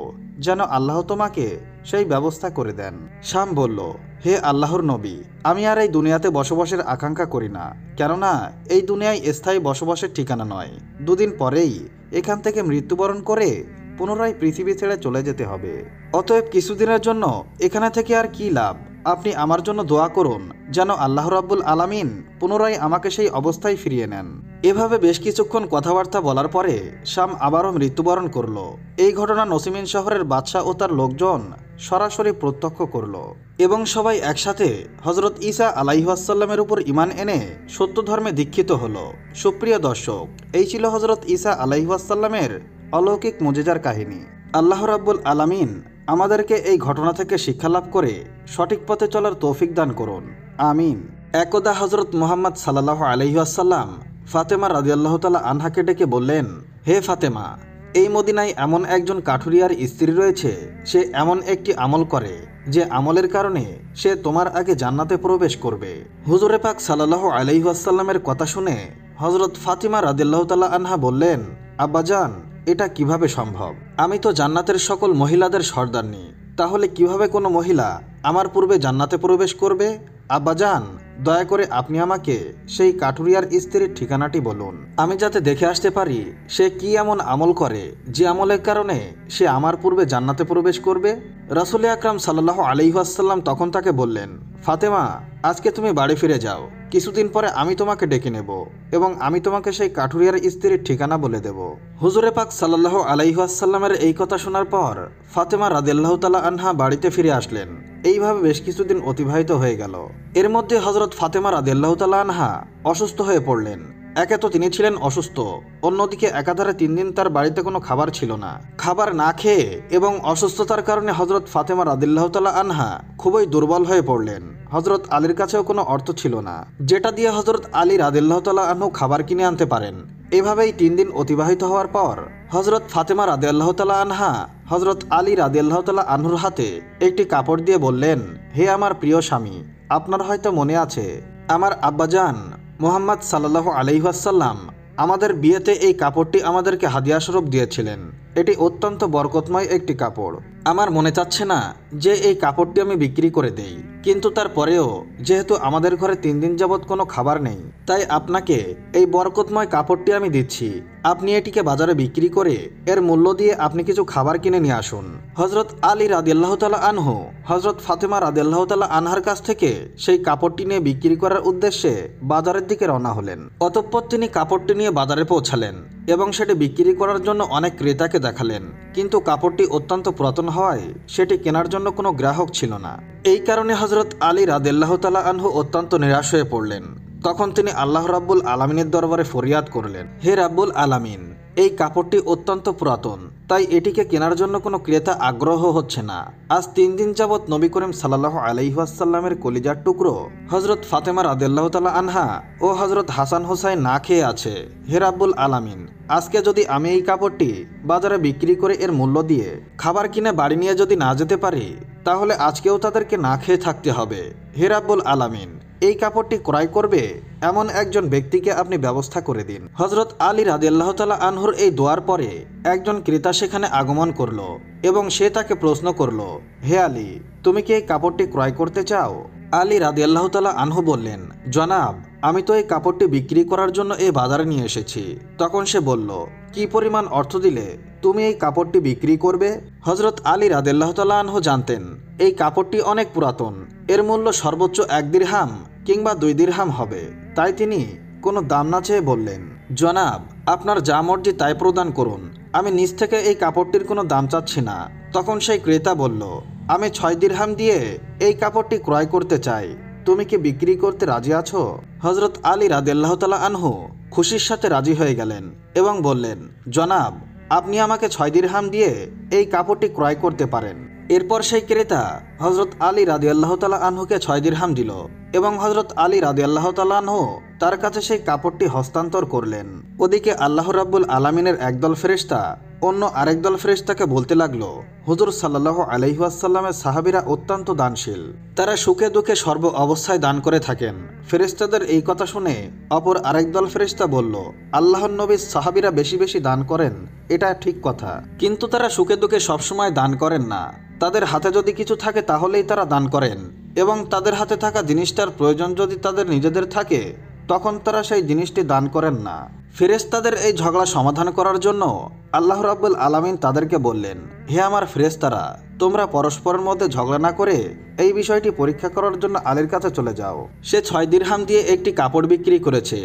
যেন আল্লাহ তোমাকে সেই ব্যবস্থা করে দেন। শাম বলল, হে আল্লাহর নবী, আমি আর এই দুনিয়াতে বসবাসের আকাঙ্ক্ষা করি না, কেননা এই দুনিয়ায় স্থায়ী বসবাসের ঠিকানা নয়। দুদিন পরেই এখান থেকে মৃত্যুবরণ করে পুনরায় পৃথিবী ছেড়ে চলে যেতে হবে। অতএব কিছুদিনের জন্য এখানে থেকে আর কি লাভ? আপনি আমার জন্য দোয়া করুন যেন আল্লাহ রাব্বুল আলামিন পুনরায় আমাকে সেই অবস্থায় ফিরিয়ে নেন। এভাবে বেশ কিছুক্ষণ কথাবার্তা বলার পরে শাম আবারও মৃত্যুবরণ করল। এই ঘটনা নসিমিন শহরের বাদশাহ ও তার লোকজন সরাসরি প্রত্যক্ষ করল এবং সবাই একসাথে হজরত ঈসা আলাইহিসসালামের উপর ঈমান এনে সত্য ধর্মে দীক্ষিত হল। সুপ্রিয় দর্শক, এই ছিল হজরত ঈসা আলাইহিসসালামের অলৌকিক মুজিজার কাহিনী। আল্লাহ রাব্বুল আলামিন আমাদেরকে এই ঘটনা থেকে শিক্ষালাভ করে সঠিক পথে চলার তৌফিক দান করুন, আমিন। একদা হজরত মুহাম্মদ সাল্লাল্লাহু আলাইহি ওয়াসাল্লাম ফাতেমা রাদিয়াল্লাহু তাআলা আনহাকে ডেকে বললেন, হে ফাতেমা, এই মদিনায় এমন একজন কাঠুরিয়ার স্ত্রী রয়েছে, সে এমন একটি আমল করে যে আমলের কারণে সে তোমার আগে জান্নাতে প্রবেশ করবে। হুজুরে পাক সাল্লাল্লাহু আলাইহি ওয়াসাল্লামের কথা শুনে হজরত ফাতিমা রাদিয়াল্লাহু তাআলা আনহা বললেন, আব্বাজান, এটা কিভাবে সম্ভব? আমি তো জান্নাতের সকল মহিলাদের সর্দারনি, তাহলে কিভাবে কোনো মহিলা আমার পূর্বে জান্নাতে প্রবেশ করবে? আব্বাজান, দয়া করে আপনি আমাকে সেই কাঠুরিয়ার স্ত্রীর ঠিকানাটি বলুন, আমি যাতে দেখে আসতে পারি সে কি এমন আমল করে যে আমলের কারণে সে আমার পূর্বে জান্নাতে প্রবেশ করবে। রাসূল আকরাম সাল্লাল্লাহু আলাইহি ওয়াসাল্লাম তখন তাকে বললেন, ফাতেমা, আজকে তুমি বাড়ি ফিরে যাও, কিছুদিন পরে আমি তোমাকে ডেকে নেব এবং আমি তোমাকে সেই কাঠুরিয়ার স্ত্রীর ঠিকানা বলে দেব। হুজুরে পাক সাল্লাল্লাহু আলাইহি ওয়াসাল্লামের এই কথা শোনার পর ফাতেমা রাদিয়াল্লাহু তাআলা আনহা বাড়িতে ফিরে আসলেন। এইভাবে বেশ কিছুদিন অতিবাহিত হয়ে গেল। এর মধ্যে হজরত ফাতেমা রাদিয়াল্লাহু তাআলা আনহা অসুস্থ হয়ে পড়লেন। একে তো তিনি ছিলেন অসুস্থ, অন্যদিকে একাধারে 3 দিন তার বাড়িতে কোনো খাবার ছিল না। খাবার না খেয়ে এবং অসুস্থতার কারণে হজরত ফাতেমা রাদিয়াল্লাহু তাআলা আনহা খুবই দুর্বল হয়ে পড়লেন। হজরত আলীর কাছেও কোনো অর্থ ছিল না যেটা দিয়ে হজরত আলী রাদিয়াল্লাহু তাআলা আনহু খাবার কিনে আনতে পারেন। এভাবেই 3 দিন অতিবাহিত হওয়ার পর হজরত ফাতেমা রাদিয়াল্লাহু তাআলা আনহা হজরত আলী রাদিয়াল্লাহু তাআলা আনহুর হাতে একটি কাপড় দিয়ে বললেন, হে আমার প্রিয় স্বামী, আপনার হয়তো মনে আছে আমার আব্বাজান মুহাম্মদ সাল্লাল্লাহু আলাইহি ওয়াসাল্লাম আমাদের বিয়েতে এই কাপড়টি আমাদেরকে হাদিয়া স্বরূপ দিয়েছিলেন। এটি অত্যন্ত বরকতময় একটি কাপড়। আমার মনে চাচ্ছে না যে এই কাপড়টি আমি বিক্রি করে দেই, কিন্তু তারপরেও যেহেতু আমাদের ঘরে 3 দিন যাবৎ কোনো খাবার নেই, তাই আপনাকে এই বরকতময় কাপড়টি আমি দিচ্ছি। আপনি এটিকে বাজারে বিক্রি করে এর মূল্য দিয়ে আপনি কিছু খাবার কিনে নিয়ে আসুন। হজরত আলী রাদিয়াল্লাহু তাআলা আনহু হজরত ফাতেমা রাদিয়াল্লাহু তাআলা আনহার কাছ থেকে সেই কাপড়টি নিয়ে বিক্রি করার উদ্দেশ্যে বাজারের দিকে রওনা হলেন। অতঃপর তিনি কাপড়টি নিয়ে বাজারে পৌঁছালেন এবং সেটি বিক্রি করার জন্য অনেক ক্রেতাকে দেখালেন, কিন্তু কাপড়টি অত্যন্ত পুরাতন হওয়ায় সেটি কেনার জন্য কোনো গ্রাহক ছিল না। এই কারণে হজরত আলী রাদিয়াল্লাহু তাআলা আনহু অত্যন্ত নিরাশ হয়ে পড়লেন। তখন তিনি আল্লাহ রাব্বুল আলামিনের দরবারে ফরিয়াদ করলেন, হে রাব্বুল আলামিন, এই কাপড়টি অত্যন্ত পুরাতন, তাই এটিকে কেনার জন্য কোনো ক্রেতা আগ্রহ হচ্ছে না। আজ 3 দিন যাবৎ নবী করিম সাল্লাল্লাহু আলাইহি ওয়াসাল্লামের কলিজার টুকরো হজরত ফাতেমা রাদিয়াল্লাহু তাআলা আনহা ও হজরত হাসান হোসাইন না খেয়ে আছে। হে রাব্বুল আলামিন, আজকে যদি আমি এই কাপড়টি বাজারে বিক্রি করে এর মূল্য দিয়ে খাবার কিনে বাড়ি নিয়ে যদি না যেতে পারি, তাহলে আজকেও তাদেরকে না খেয়ে থাকতে হবে। হে রাব্বুল আলামিন, এই কাপড়টি ক্রয় করবে এমন একজন ব্যক্তিকে আপনি ব্যবস্থা করে দিন। হজরত আলী রাদিয়াল্লাহু তাআলা আনহুর এই দোয়ার পরে একজন ক্রেতা সেখানে আগমন করলো এবং সে তাকে প্রশ্ন করলো, হে আলী, তুমি কি এই কাপড়টি ক্রয় করতে চাও? আলী রাদিয়াল্লাহু তাআলা আনহু বললেন, জনাব, আমি তো এই কাপড়টি বিক্রি করার জন্য এই বাজারে নিয়ে এসেছি। তখন সে বলল, কি পরিমাণ অর্থ দিলে তুমি এই কাপড়টি বিক্রি করবে? হজরত আলী রাদিয়াল্লাহু তাআলা আনহু জানতেন এই কাপড়টি অনেক পুরাতন, এর মূল্য সর্বোচ্চ 1 দিরহাম কিংবা 2 দিরহাম হবে। তাই তিনি কোনো দাম না চেয়ে বললেন, জনাব, আপনার যা মর্জি তাই প্রদান করুন, আমি নিজ থেকে এই কাপড়টির কোনো দাম চাচ্ছি না। তখন সেই ক্রেতা বলল, আমি 6 দিরহাম দিয়ে এই কাপড়টি ক্রয় করতে চাই, তুমি কি বিক্রি করতে রাজি আছো? হজরত আলী রাদিয়াল্লাহু তাআলা আনহু খুশির সাথে রাজি হয়ে গেলেন এবং বললেন, জনাব, আপনি আমাকে 6 দিরহাম দিয়ে এই কাপড়টি ক্রয় করতে পারেন। এরপর সেই ক্রেতা হযরত আলী রাদিয়াল্লাহু তাআলা আনহুকে 6 দিরহাম দিল এবং হযরত আলী রাদিয়াল্লাহু তাআলা আনহু তার কাছে সেই কাপড়টি হস্তান্তর করলেন। ওদিকে আল্লাহ রাব্বুল আলামিনের একদল ফেরেশতা অন্য আরেক দল ফেরেশতাকে বলতে লাগলো, হুজুর সাল্লাল্লাহু আলাইহি ওয়াসাল্লামের সাহাবীরা অত্যন্ত দানশীল, তারা সুখে দুঃখে সর্ব অবস্থায় দান করে থাকেন। ফেরেশতাদের এই কথা শুনে অপর আরেক দল ফেরেশতা বলল, আল্লাহর নবীর সাহাবীরা বেশি বেশি দান করেন, এটা ঠিক কথা, কিন্তু তারা সুখে দুঃখে সবসময় দান করেন না। তাদের হাতে যদি কিছু থাকে তাহলেই তারা দান করেন, এবং তাদের হাতে থাকা জিনিসটার প্রয়োজন যদি তাদের নিজেদের থাকে তখন তারা সেই জিনিসটি দান করেন না। ফেরেশতাদের এই ঝগড়া সমাধান করার জন্য আল্লাহ রাব্বুল আলামিন তাদেরকে বললেন, হে আমার ফেরেশতারা, তোমরা পরস্পরের মধ্যে ঝগড়া না করে এই বিষয়টি পরীক্ষা করার জন্য আলীর কাছে চলে যাও। সে 6 দিরহাম দিয়ে একটি কাপড় বিক্রি করেছে,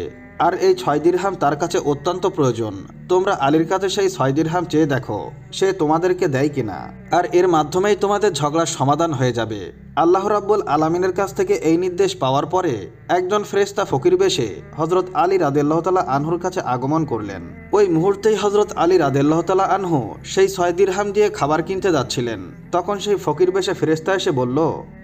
আর এই 6 দিরহাম তার কাছে অত্যন্ত প্রয়োজন। তোমরা আলীর কাছে সেই 6 দিরহাম চেয়ে দেখো সে তোমাদেরকে দেয় কিনা, আর এর মাধ্যমেই তোমাদের ঝগড়ার সমাধান হয়ে যাবে। আল্লাহ রাব্বুল আলামিনের কাছ থেকে এই নির্দেশ পাওয়ার পরে একজন ফেরেশতা ফকির বেশে হযরত আলী রাদিয়াল্লাহু তাআলা আনহুর কাছে আগমন করলেন। ওই মুহূর্তেই হযরত আলী রাদিয়াল্লাহু তাআলা আনহু সেই 6 দিরহাম দিয়ে খাবার কিনতে যাচ্ছিলেন। তখন সেই ফকির বেশে ফেরেশতা এসে বলল,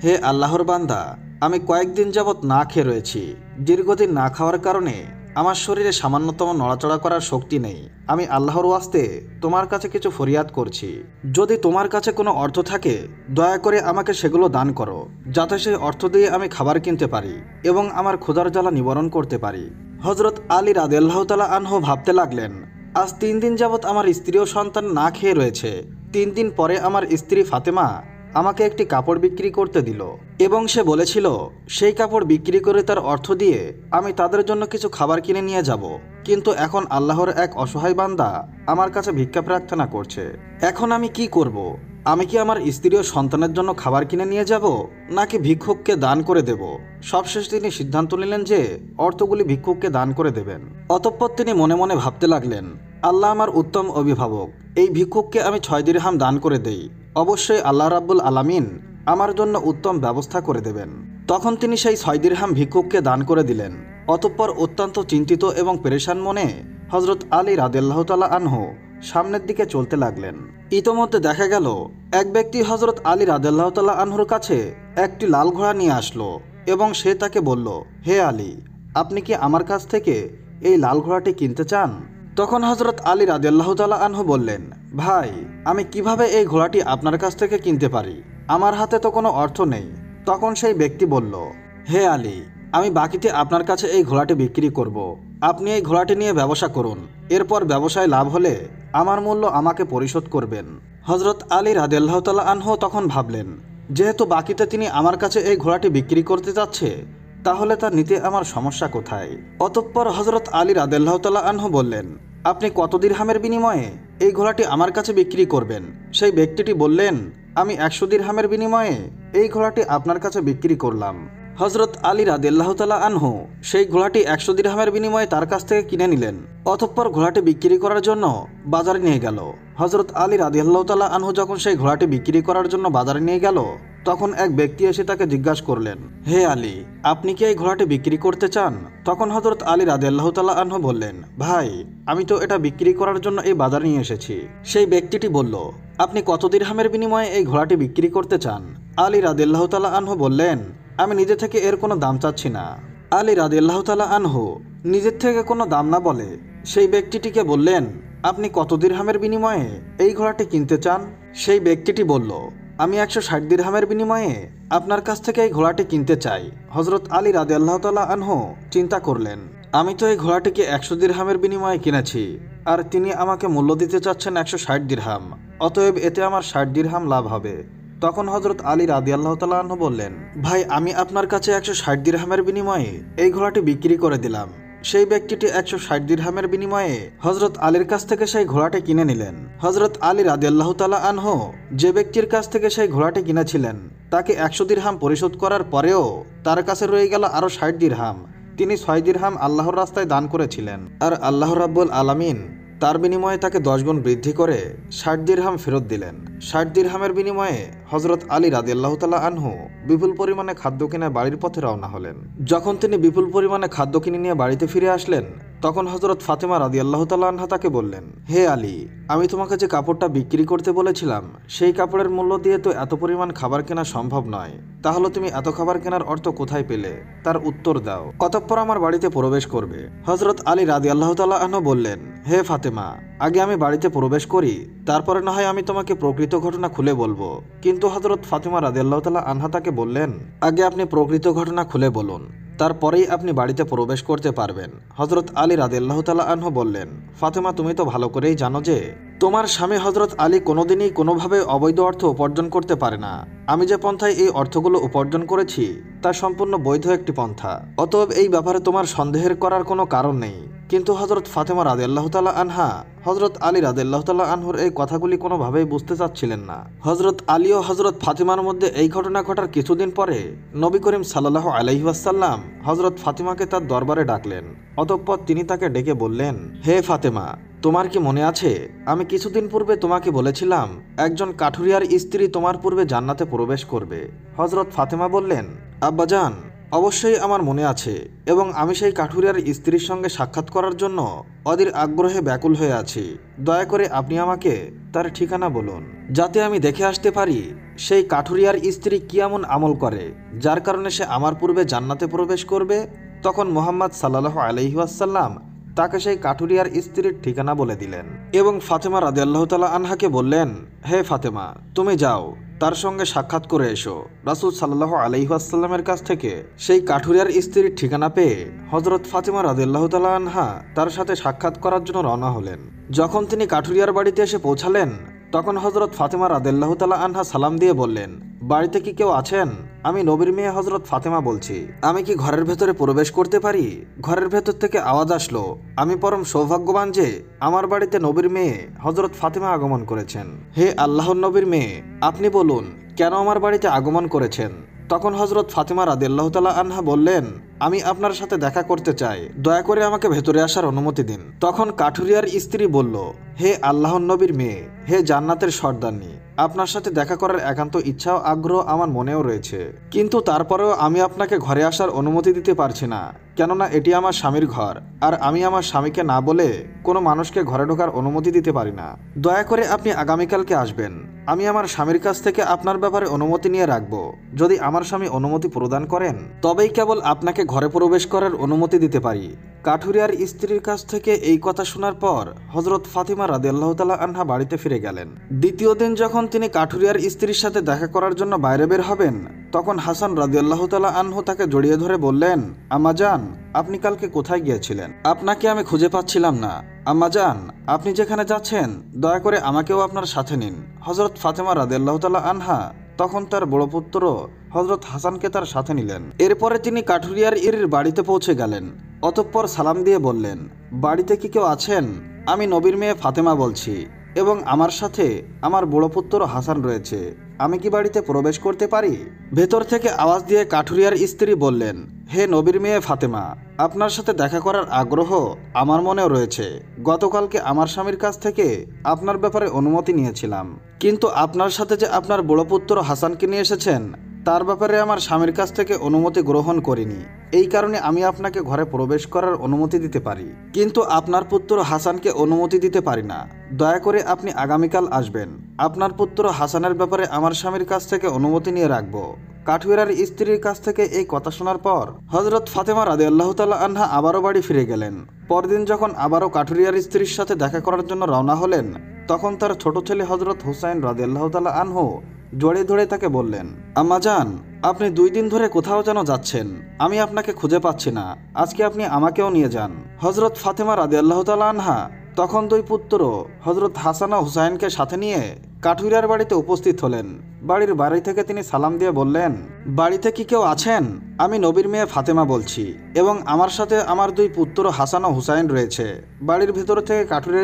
হে আল্লাহর বান্দা, আমি কয়েকদিন যাবৎ না খেয়ে রয়েছি। দীর্ঘদিন না খাওয়ার কারণে আমার শরীরে সামান্যতম নড়াচড়া করার শক্তি নেই। আমি আল্লাহর ওয়াস্তে তোমার কাছে কিছু ফরিয়াদ করছি। যদি তোমার কাছে কোনো অর্থ থাকে দয়া করে আমাকে সেগুলো দান করো, যাতে সেই অর্থ দিয়ে আমি খাবার কিনতে পারি এবং আমার ক্ষুধার জ্বালা নিবারণ করতে পারি। হযরত আলী রাদিয়াল্লাহু তাআলা আনহু ভাবতে লাগলেন, আজ 3 দিন যাবৎ আমার স্ত্রী ও সন্তান না খেয়ে রয়েছে। 3 দিন পরে আমার স্ত্রী ফাতেমা আমাকে একটি কাপড় বিক্রি করতে দিল এবং সে বলেছিল সেই কাপড় বিক্রি করে তার অর্থ দিয়ে আমি তাদের জন্য কিছু খাবার কিনে নিয়ে যাব। কিন্তু এখন আল্লাহর এক অসহায় বান্দা আমার কাছে ভিক্ষা প্রার্থনা করছে। এখন আমি কি করব? আমি কি আমার স্ত্রী ও সন্তানের জন্য খাবার কিনে নিয়ে যাব, নাকি ভিক্ষুককে দান করে দেব? সবশেষ তিনি সিদ্ধান্ত নিলেন যে অর্থগুলি ভিক্ষুককে দান করে দেবেন। অতঃপর তিনি মনে মনে ভাবতে লাগলেন, আল্লাহ আমার উত্তম অভিভাবক, এই ভিক্ষুককে আমি 6 দিরহাম দান করে দেই, অবশ্যই আল্লাহ রাব্বুল আলামিন আমার জন্য উত্তম ব্যবস্থা করে দেবেন। তখন তিনি সেই 6 দিরহাম ভিক্ষুককে দান করে দিলেন। অতঃপর অত্যন্ত চিন্তিত এবং পেরেশান মনে হযরত আলী রাদিয়াল্লাহু তাআলা আনহু সামনের দিকে চলতে লাগলেন। ইতোমধ্যে দেখা গেল এক ব্যক্তি হযরত আলী রাদিয়াল্লাহু তাআলা আনহুর কাছে একটি লাল ঘোড়া নিয়ে আসলো এবং সে তাকে বলল, হে আলী, আপনি কি আমার কাছ থেকে এই লাল ঘোড়াটি কিনতে চান? তখন হযরত আলী রাদিয়াল্লাহু তাআলা আনহু বললেন, ভাই, আমি কিভাবে এই ঘোড়াটি আপনার কাছ থেকে কিনতে পারি? আমার হাতে তো কোনো অর্থ নেই। তখন সেই ব্যক্তি বলল, হে আলী, আমি বাকিতে আপনার কাছে এই ঘোড়াটি বিক্রি করব। আপনি এই ঘোড়াটি নিয়ে ব্যবসা করুন, এরপর ব্যবসায় লাভ হলে আমার মূল্য আমাকে পরিশোধ করবেন। হযরত আলী রাদিয়াল্লাহু তাআলা আনহু তখন ভাবলেন, যেহেতু বাকিতে তিনি আমার কাছে এই ঘোড়াটি বিক্রি করতে যাচ্ছে, তাহলে তা নিতে আমার সমস্যা কোথায়? অতঃপর হযরত আলী রাদিয়াল্লাহু তাআলা আনহু বললেন, আপনি কত দিরহামের বিনিময়ে এই ঘোড়াটি আমার কাছে বিক্রি করবেন? সেই ব্যক্তিটি বললেন, আমি 100 দিরহামের বিনিময়ে এই ঘোড়াটি আপনার কাছে বিক্রি করলাম। হযরত আলী রাদিয়াল্লাহু তাআলা আনহু সেই ঘোড়াটি 100 দিরহামের বিনিময়ে তার কাছ থেকে কিনে নিলেন। অতঃপর ঘোড়াটি বিক্রি করার জন্য বাজারে নিয়ে গেল। হযরত আলী রাদিয়াল্লাহু তাআলা আনহু যখন সেই ঘোড়াটি বিক্রি করার জন্য বাজারে নিয়ে গেল, তখন এক ব্যক্তি এসে তাকে জিজ্ঞাসা করলেন, হে আলী, আপনি কি এই ঘোড়াটি বিক্রি করতে চান? তখন হযরত আলী রাদিয়াল্লাহু তাআলা আনহু বললেন, ভাই, আমি তো এটা বিক্রি করার জন্য এই বাজারে নিয়ে এসেছি। সেই ব্যক্তিটি বলল, আপনি কত দিরহামের বিনিময়ে এই ঘোড়াটি বিক্রি করতে চান? আলী রাদিয়াল্লাহু তাআলা আনহু বললেন, আমি নিজে থেকে এর কোনো দাম চাচ্ছি না। আলী রাদিয়াল্লাহু তাআলা আনহু নিজের থেকে কোনো দাম না বলে সেই ব্যক্তিটিকে বললেন, আপনি কত দিরহামের বিনিময়ে এই ঘোড়াটি কিনতে চান? সেই ব্যক্তিটি বলল, আমি 160 দিরহামের বিনিময়ে আপনার কাছ থেকে এই ঘোড়াটি কিনতে চাই। হযরত আলী রাদিয়াল্লাহু তাআলা আনহু চিন্তা করলেন, আমি তো এই ঘোড়াটিকে 100 দিরহামের বিনিময়ে কিনেছি, আর তিনি আমাকে মূল্য দিতে চাচ্ছেন 160 দিরহাম, অতএব এতে আমার 60 দিরহাম লাভ হবে। তখন হযরত আলী রাদিয়াল্লাহু তাআলা আনহু বললেন, ভাই, আমি আপনার কাছে 160 দিরহামের বিনিময়ে এই ঘোড়াটি বিক্রি করে দিলাম। সেই ব্যক্তিটি 160 দিরহামের বিনিময়ে হযরত আলীর কাছ থেকে সেই ঘোড়াটি কিনে নিলেন। হযরত আলী রাদিয়াল্লাহু তাআলা আনহু যে ব্যক্তির কাছ থেকে সেই ঘোড়াটি কিনেছিলেন তাকে 100 দিরহাম পরিশোধ করার পরেও তার কাছে রয়ে গেল আরো 60 দিরহাম। তিনি 6 দিরহাম আল্লাহর রাস্তায় দান করেছিলেন, আর আল্লাহ রাব্বুল আলামিন তার বিনিময়ে তাকে 10 গুণ বৃদ্ধি করে 60 দিরহাম ফেরত দিলেন। 60 দিরহামের বিনিময়ে হযরত আলী রাদিয়াল্লাহু তাআলা আনহু বিপুল পরিমাণে খাদ্য কিনে বাড়ির পথে রওনা হলেন। যখন তিনি বিপুল পরিমাণে খাদ্য কিনে নিয়ে বাড়িতে ফিরে আসলেন, তখন হযরত ফাতেমা রাদিয়াল্লাহু তাআলা আনহা তাকে বললেন, হে আলী, আমি তোমাকে যে কাপড়টা বিক্রি করতে বলেছিলাম সেই কাপড়ের মূল্য দিয়ে তো এত পরিমাণ খাবার কেনা সম্ভব নয়। তাহলে তুমি এত খাবার কেনার অর্থ কোথায় পেলে, তার উত্তর দাও, অতঃপর আমার বাড়িতে প্রবেশ করবে। হযরত আলী রাদিয়াল্লাহু তাআলা আনহু বললেন, হে ফাতেমা, আগে আমি বাড়িতে প্রবেশ করি, তারপরে না হয় আমি তোমাকে প্রকৃত ঘটনা খুলে বলবো। কিন্তু হযরত ফাতেমা রাদিয়াল্লাহু তাআলা আনহা তাকে বললেন, আগে আপনি প্রকৃত ঘটনা খুলে বলুন, তারপরেই আপনি বাড়িতে প্রবেশ করতে পারবেন। হযরত আলী রাদিয়াল্লাহু তাআলা আনহু বললেন, ফাতেমা, তুমি তো ভালো করেই জানো যে তোমার স্বামী হযরত আলী কোনোদিনই কোনোভাবে অবৈধ অর্থ উপার্জন করতে পারে না। আমি যে পন্থায় এই অর্থগুলো উপার্জন করেছি তা সম্পূর্ণ বৈধ একটি পন্থা, অতএব এই ব্যাপারে তোমার সন্দেহের করার কোনো কারণ নেই। কিন্তু হযরত ফাতেমা রাদিয়াল্লাহু তাআলা আনহা হযরত আলী রাদিয়াল্লাহু তাআলা আনহুর এই কথাগুলি কোনোভাবেই বুঝতে চাচ্ছিলেন না। হযরত আলী ও হযরত ফাতেমার মধ্যে এই ঘটনা ঘটার কিছুদিন পরে নবী করিম সাল্লাল্লাহু আলাইহি ওয়াসাল্লাম হযরত ফাতেমাকে তার দরবারে ডাকলেন। অতঃপর তিনি তাকে ডেকে বললেন, হে ফাতেমা, তোমার কি মনে আছে আমি কিছুদিন পূর্বে তোমাকে বলেছিলাম একজন কাঠুরিয়ার স্ত্রী তোমার পূর্বে জান্নাতে প্রবেশ করবে? হযরত ফাতেমা বললেন, আব্বাজান, অবশ্যই আমার মনে আছে এবং আমি সেই কাঠুরিয়ার স্ত্রীর সঙ্গে সাক্ষাৎ করার জন্য অধীর আগ্রহে ব্যাকুল হয়ে আছি। দয়া করে আপনি আমাকে তার ঠিকানা বলুন, যাতে আমি দেখে আসতে পারি সেই কাঠুরিয়ার স্ত্রী কি এমন আমল করে যার কারণে সে আমার পূর্বে জান্নাতে প্রবেশ করবে। তখন মুহাম্মদ সাল্লাল্লাহু আলাইহি ওয়াসাল্লাম তাকে সেই কাঠুরিয়ার স্ত্রীর ঠিকানা বলে দিলেন এবং ফাতেমা রাদিয়াল্লাহু তাআলা আনহাকে বললেন, হে ফাতেমা, তুমি যাও, তার সঙ্গে সাক্ষাৎ করে এসো। রাসূল সাল্লাল্লাহু আলাইহি ওয়াসাল্লামের কাছ থেকে সেই কাঠুরিয়ার স্ত্রীর ঠিকানা পেয়ে হযরত ফাতেমা রাদিয়াল্লাহু তাআলা আনহা তার সাথে সাক্ষাৎ করার জন্য রওনা হলেন। যখন তিনি কাঠুরিয়ার বাড়িতে এসে পৌঁছালেন তখন হযরত ফাতেমা রাদিয়াল্লাহু তাআলা আনহা সালাম দিয়ে বললেন, বাড়িতে কি কেউ আছেন? আমি নবীর মেয়ে হযরত ফাতেমা বলছি। আমি কি ঘরের ভেতরে প্রবেশ করতে পারি? ঘরের ভেতর থেকে আওয়াজ আসলো, আমি পরম সৌভাগ্যবান যে আমার বাড়িতে নবীর মেয়ে হযরত ফাতেমা আগমন করেছেন। হে আল্লাহর নবীর মেয়ে, আপনি বলুন কেন আমার বাড়িতে আগমন করেছেন? তখন হযরত ফাতেমা রাদিয়াল্লাহু তাআলা আনহা বললেন, আমি আপনার সাথে দেখা করতে চাই, দয়া করে আমাকে ভেতরে আসার অনুমতি দিন। তখন কাঠুরিয়ার স্ত্রী বলল, হে আল্লাহর নবীর মেয়ে, হে জান্নাতের সর্দারনী, আপনার সাথে দেখা করার একান্ত ইচ্ছা ও আগ্রহ আমার মনেও রয়েছে, কিন্তু তারপরেও আমি আপনাকে ঘরে আসার অনুমতি দিতে পারছি না, কেননা এটি আমার স্বামীর ঘর আর আমি আমার স্বামীকে না বলে কোনো মানুষকে ঘরে ঢোকার অনুমতি দিতে পারি না। দয়া করে আপনি আগামীকালকে আসবেন, আমি আমার স্বামীর কাছ থেকে আপনার ব্যাপারে অনুমতি নিয়ে রাখবো। যদি আমার স্বামী অনুমতি প্রদান করেন তবেই কেবল আপনাকে ঘরে প্রবেশ করার অনুমতি দিতে পারি। কাঠুরিয়ার স্ত্রীর কাছ থেকে এই কথা শোনার পর হযরত ফাতেমা রাদিয়াল্লাহু তাআলা আনহা বাড়িতে ফিরে গেলেন। দ্বিতীয় দিন যখন তিনি কাঠুরিয়ার স্ত্রীর সাথে দেখা করার জন্য বাইরে বের হবেন তখন হাসান রাদিয়াল্লাহু তাআলা আনহু তাকে জড়িয়ে ধরে বললেন, আম্মাজান, আপনি কালকে কোথায় গিয়েছিলেন? আপনাকে আমি খুঁজে পাচ্ছিলাম না। আম্মাজান, আপনি যেখানে যাচ্ছেন দয়া করে আমাকেও আপনার সাথে নিন। হযরত ফাতেমা রাদিয়াল্লাহু তাআলা আনহা তখন তার বড় পুত্র হযরত হাসানকে তার সাথে নিলেন। এরপরে তিনি কাঠুরিয়ার ইরির বাড়িতে পৌঁছে গেলেন। অতঃপর সালাম দিয়ে বললেন, বাড়িতে কি কেউ আছেন? আমি নবীর মেয়ে ফাতেমা বলছি এবং আমার সাথে আমার বড় পুত্র হাসান রয়েছে, আমি কি বাড়িতে প্রবেশ করতে পারি? ভেতর থেকে আওয়াজ দিয়ে কাঠুরিয়ার স্ত্রী বললেন, হে নবীর মেয়ে ফাতেমা, আপনার সাথে দেখা করার আগ্রহ আমার মনেও রয়েছে। গতকালকে আমার স্বামীর কাছ থেকে আপনার ব্যাপারে অনুমতি নিয়েছিলাম, কিন্তু আপনার সাথে যে আপনার বড় পুত্র হাসানকে নিয়ে এসেছেন তার ব্যাপারে আমার স্বামীর কাছ থেকে অনুমতি গ্রহণ করিনি। এই কারণে আমি আপনাকে ঘরে প্রবেশ করার অনুমতি দিতে পারি, কিন্তু আপনার পুত্র হাসানকে অনুমতি দিতে পারি না। দয়া করে আপনি আগামীকাল আসবেন, আপনার পুত্র হাসানের ব্যাপারে আমার স্বামীর কাছ থেকে অনুমতি নিয়ে রাখবো। কাঠুরিয়ার স্ত্রীর কাছ থেকে এই কথা শোনার পর হযরত ফাতেমা রাদিয়াল্লাহু তাআলা আনহা আবারও বাড়ি ফিরে গেলেন। পরদিন যখন আবারও কাঠুরিয়ার স্ত্রীর সাথে দেখা করার জন্য রওনা হলেন তখন তার ছোট ছেলে হযরত হুসাইন রাদিয়াল্লাহু তাআলা আনহু জড়িয়ে ধরে তাকে বললেন, আম্মাজান, আপনি 2 দিন ধরে কোথাও যেন যাচ্ছেন, আমি আপনাকে খুঁজে পাচ্ছি না, আজকে আপনি আমাকেও নিয়ে যান। হযরত ফাতেমা রাদিয়াল্লাহু তাআলা আনহা তখন 2 পুত্র হযরত হাসান ও হুসাইনকে সাথে নিয়ে কাঠুরিয়ার বাড়িতে উপস্থিত হলেন। বাড়ির বাড়ি থেকে তিনি সালাম দিয়ে বললেন, বাড়িতে কি কেউ আছেন? আমি নবীর মেয়ে ফাতেমা বলছি এবং আমার সাথে আমার 2 পুত্র হাসান ও হুসাইন রয়েছে। বাড়ির ভেতর থেকে কাঠুরিয়ার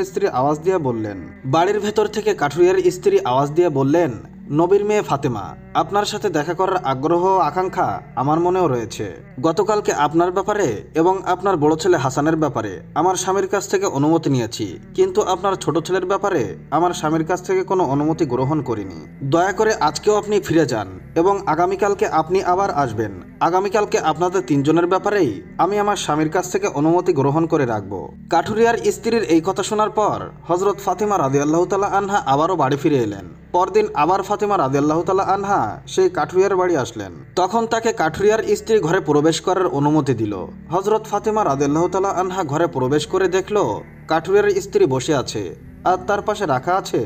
স্ত্রী আওয়াজ দিয়ে বললেন, নবীর মেয়ে ফাতেমা, আপনার সাথে দেখা করার আগ্রহ ও আকাঙ্ক্ষা আমার মনেও রয়েছে। গতকালকে আপনার ব্যাপারে এবং আপনার বড় ছেলে হাসানের ব্যাপারে আমার স্বামীর কাছ থেকে অনুমতি নিয়েছি, কিন্তু আপনার ছোট ছেলের ব্যাপারে আমার স্বামীর কাছ থেকে কোনো অনুমতি গ্রহণ করিনি। দয়া করে আজকেও আপনি ফিরে যান এবং আগামীকালকে আপনি আবার আসবেন। আগামীকালকে আপনাদের তিনজনের ব্যাপারেই আমি আমার স্বামীর কাছ থেকে অনুমতি গ্রহণ করে রাখব। কাঠুরিয়ার স্ত্রীর এই কথা শোনার পর হযরত ফাতিমা রাদিয়াল্লাহু তাআলা আনহা আবারও বাড়ি ফিরে এলেন। পরদিন আবার ফাতিমা রাদিয়াল্লাহু তাআলা আনহা সেই কাঠুরিয়ার বাড়ি আসলেন। তখন তাকে কাঠুরিয়ার স্ত্রী ঘরে প্রবেশ করার অনুমতি দিল। হযরত ফাতিমা রাদিয়াল্লাহু তাআলা আনহা ঘরে প্রবেশ করে দেখল কাঠুরিয়ার স্ত্রী বসে আছে, আর তার পাশে রাখা আছে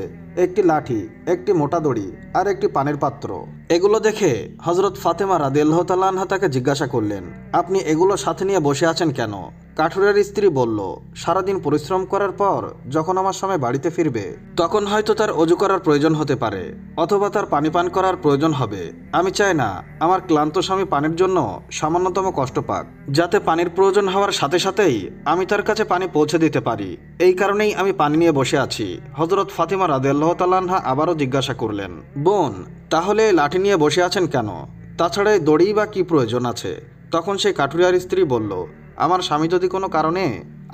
একটি লাঠি, একটি মোটা দড়ি আর একটি পানির পাত্র। এগুলো দেখে হযরত ফাতিমা রাদিয়াল্লাহু তাআলা আনহা তাকে জিজ্ঞাসা করলেন, আপনি এগুলো সাথে নিয়ে বসে আছেন কেন? কাঠুরিয়ার স্ত্রী বলল, সারাদিন পরিশ্রম করার পর যখন আমার স্বামী বাড়িতে ফিরবে তখন হয়তো তার অজু করার প্রয়োজন হতে পারে, অথবা তার পানি পান করার প্রয়োজন হবে। আমি চাই না আমার ক্লান্ত স্বামী পানির জন্য সামান্যতম কষ্ট পাক, যাতে পানির প্রয়োজন হওয়ার সাথে সাথেই আমি তার কাছে পানি পৌঁছে দিতে পারি। এই কারণেই আমি পানি নিয়ে বসে আছি। হযরত ফাতিমা রাদিয়াল্লাহু তাআলা আনহা আবারও জিজ্ঞাসা করলেন, বোন, তাহলে লাঠি নিয়ে বসে আছেন কেন? তাছাড়া এই দড়ি বা কি প্রয়োজন আছে? তখন সেই কাঠুরিয়ার স্ত্রী বলল, আমার স্বামী যদি কোনো কারণে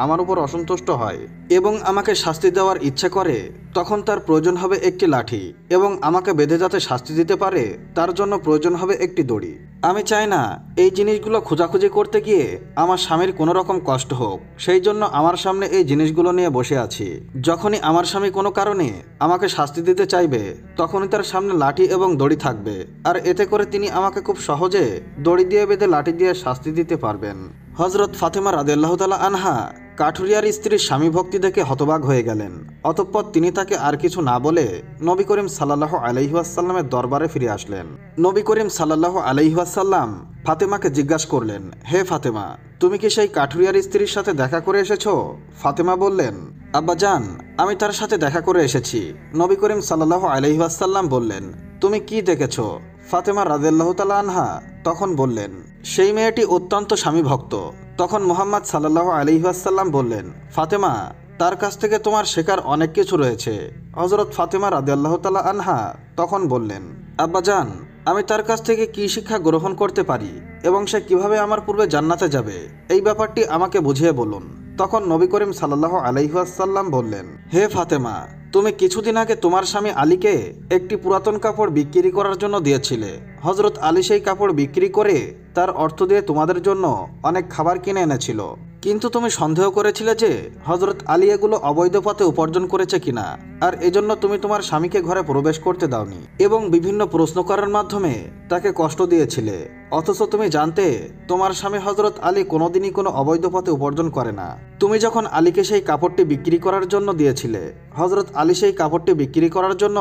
আমার উপর অসন্তুষ্ট হয় এবং আমাকে শাস্তি দেওয়ার ইচ্ছে করে, তখন তার প্রয়োজন হবে একটি লাঠি, এবং আমাকে বেঁধে যাতে শাস্তি দিতে পারে তার জন্য প্রয়োজন হবে একটি দড়ি। আমি চাই না এই জিনিসগুলো খোঁজাখুঁজি করতে গিয়ে আমার স্বামীর কোনো রকম কষ্ট হোক, সেই জন্য আমার সামনে এই জিনিসগুলো নিয়ে বসে আছি। যখনই আমার স্বামী কোনো কারণে আমাকে শাস্তি দিতে চাইবে তখনই তার সামনে লাঠি এবং দড়ি থাকবে, আর এতে করে তিনি আমাকে খুব সহজে দড়ি দিয়ে বেঁধে লাঠি দিয়ে শাস্তি দিতে পারবেন। হযরত ফাতিমা রাদিয়াল্লাহু তাআলা আনহা কাঠুরিয়ার স্ত্রীর স্বামী ভক্তি দেখে হতবাক হয়ে গেলেন। অতঃপর তিনি তাকে আর কিছু না বলে নবী করিম সাল্লাল্লাহু আলাইহি ওয়াসাল্লামের দরবারে ফিরে আসলেন। নবী করিম সাল্লাল্লাহু আলাইহি ওয়াসাল্লাম ফাতেমাকে জিজ্ঞাসা করলেন, হে ফাতেমা, তুমি কি সেই কাঠুরিয়ার স্ত্রীর সাথে দেখা করে এসেছো? ফাতেমা বললেন, আব্বাজান, আমি তার সাথে দেখা করে এসেছি। নবী করিম সাল্লাল্লাহু আলাইহি ওয়াসাল্লাম বললেন, তুমি কি দেখেছো? ফাতেমা রাদিয়াল্লাহু তাআলা আনহা তখন বললেন, সেই মেয়েটি অত্যন্ত স্বামী ভক্ত। তখন মুহাম্মদ সাল্লাল্লাহু আলাইহি ওয়াসাল্লাম বললেন, ফাতেমা, তার কাছ থেকে তোমার শেখার অনেক কিছু রয়েছে। হযরত ফাতেমা রাদিয়াল্লাহু তাআলা আনহা তখন বললেন, আব্বাজান, আমি তার কাছ থেকে কি শিক্ষা গ্রহণ করতে পারি এবং সে কিভাবে আমার পূর্বে জান্নাতে যাবে, এই ব্যাপারটি আমাকে বুঝিয়ে বলুন। তখন নবী করিম সাল্লাল্লাহু আলাইহি ওয়াসাল্লাম বললেন, হে ফাতেমা, তুমি কিছুদিন আগে তোমার স্বামী আলীকে একটি পুরাতন কাপড় বিক্রি করার জন্য দিয়েছিলে। হযরত আলী সেই কাপড় বিক্রি করে তার অর্থ দিয়ে তোমাদের জন্য অনেক খাবার কিনে এনেছিল, কিন্তু তুমি সন্দেহ করেছিলে যে হযরত আলী এগুলো অবৈধ পথে উপার্জন করেছে কিনা, আর এজন্য তুমি তোমার স্বামীকে ঘরে প্রবেশ করতে দাওনি এবং বিভিন্ন প্রশ্ন করার মাধ্যমে তাকে কষ্ট দিয়েছিলে। অথচ তুমি জানতে তোমার স্বামী হযরত আলী কোনোদিনই কোনো অবৈধ পথে উপার্জন করে না। তুমি যখন আলীকে সেই কাপড়টি বিক্রি করার জন্য দিয়েছিলে, হযরত আলী সেই কাপড়টি বিক্রি করার জন্য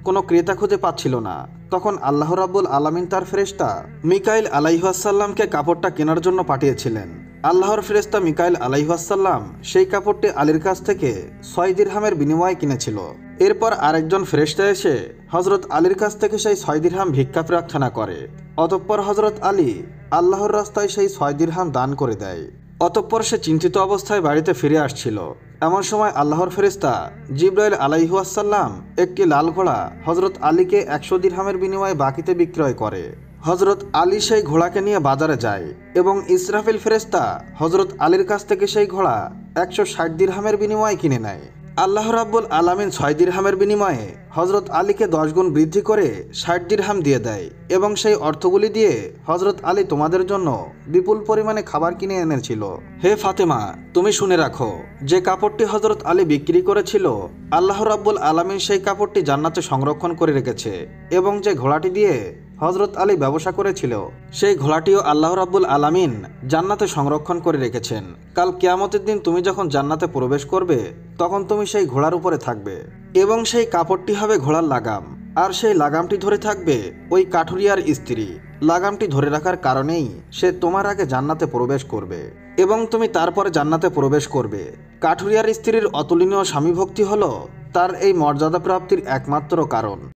কোনো ক্রেতা খুঁজে পাচ্ছিল না। তখন আল্লাহ রাব্বুল আলামিন তার ফেরেশতা মিকাইল আলাইহিস সালামকে কাপড়টা কেনার জন্য পাঠিয়েছিলেন। আল্লাহর ফেরেশতা মিকাইল আলাইহিস সালাম সেই কাপড়টি আলীর কাছ থেকে 6 দিরহামের বিনিময়ে কিনেছিল। এরপর আরেকজন ফেরেশতা এসে হযরত আলীর কাছ থেকে সেই 6 দিরহাম ভিক্ষা প্রার্থনা করে। অতঃপর হযরত আলী আল্লাহর রাস্তায় সেই 6 দিরহাম দান করে দেয়। অতঃপর সে চিন্তিত অবস্থায় বাড়িতে ফিরে আসছিল। এমন সময় আল্লাহর ফেরেশতা জিবরাইল আলাইহিস সালাম একটি লাল ঘোড়া হযরত আলীকে 100 দিরহামের বিনিময়ে বাকিতে বিক্রয় করে। হযরত আলী সেই ঘোড়াকে নিয়ে বাজারে যায় এবং ইসরাফিল ফেরেশতা হযরত আলীর কাছ থেকে সেই ঘোড়া 160 দিরহামের বিনিময়ে কিনে নেয়। আল্লাহ রাব্বুল আলামিন 6 দিরহামের বিনিময়ে হযরত আলীকে 10 গুণ বৃদ্ধি করে 60 দিরহাম দিয়ে দেয় এবং সেই অর্থগুলি দিয়ে হযরত আলী তোমাদের জন্য বিপুল পরিমাণে খাবার কিনে এনেছিল। হে ফাতেমা, তুমি শুনে রাখো, যে কাপড়টি হযরত আলী বিক্রি করেছিল, আল্লাহ রাব্বুল আলামিন সেই কাপড়টি জান্নাতে সংরক্ষণ করে রেখেছে, এবং যে ঘোড়াটি দিয়ে হযরত আলী ব্যবসা করেছিল, সেই ঘোড়াটিও আল্লাহ রাব্বুল আলামিন জান্নাতে সংরক্ষণ করে রেখেছেন। কাল কিয়ামতের দিন তুমি যখন জান্নাতে প্রবেশ করবে তখন তুমি সেই ঘোড়ার উপরে থাকবে এবং সেই কাপড়টি হবে ঘোড়ার লাগাম, আর সেই লাগামটি ধরে থাকবে ওই কাঠুরিয়ার স্ত্রী। লাগামটি ধরে রাখার কারণেই সে তোমার আগে জান্নাতে প্রবেশ করবে এবং তুমি তারপরে জান্নাতে প্রবেশ করবে। কাঠুরিয়ার স্ত্রীর অতুলনীয় স্বামী ভক্তি হলো তার এই মর্যাদা প্রাপ্তির একমাত্র কারণ।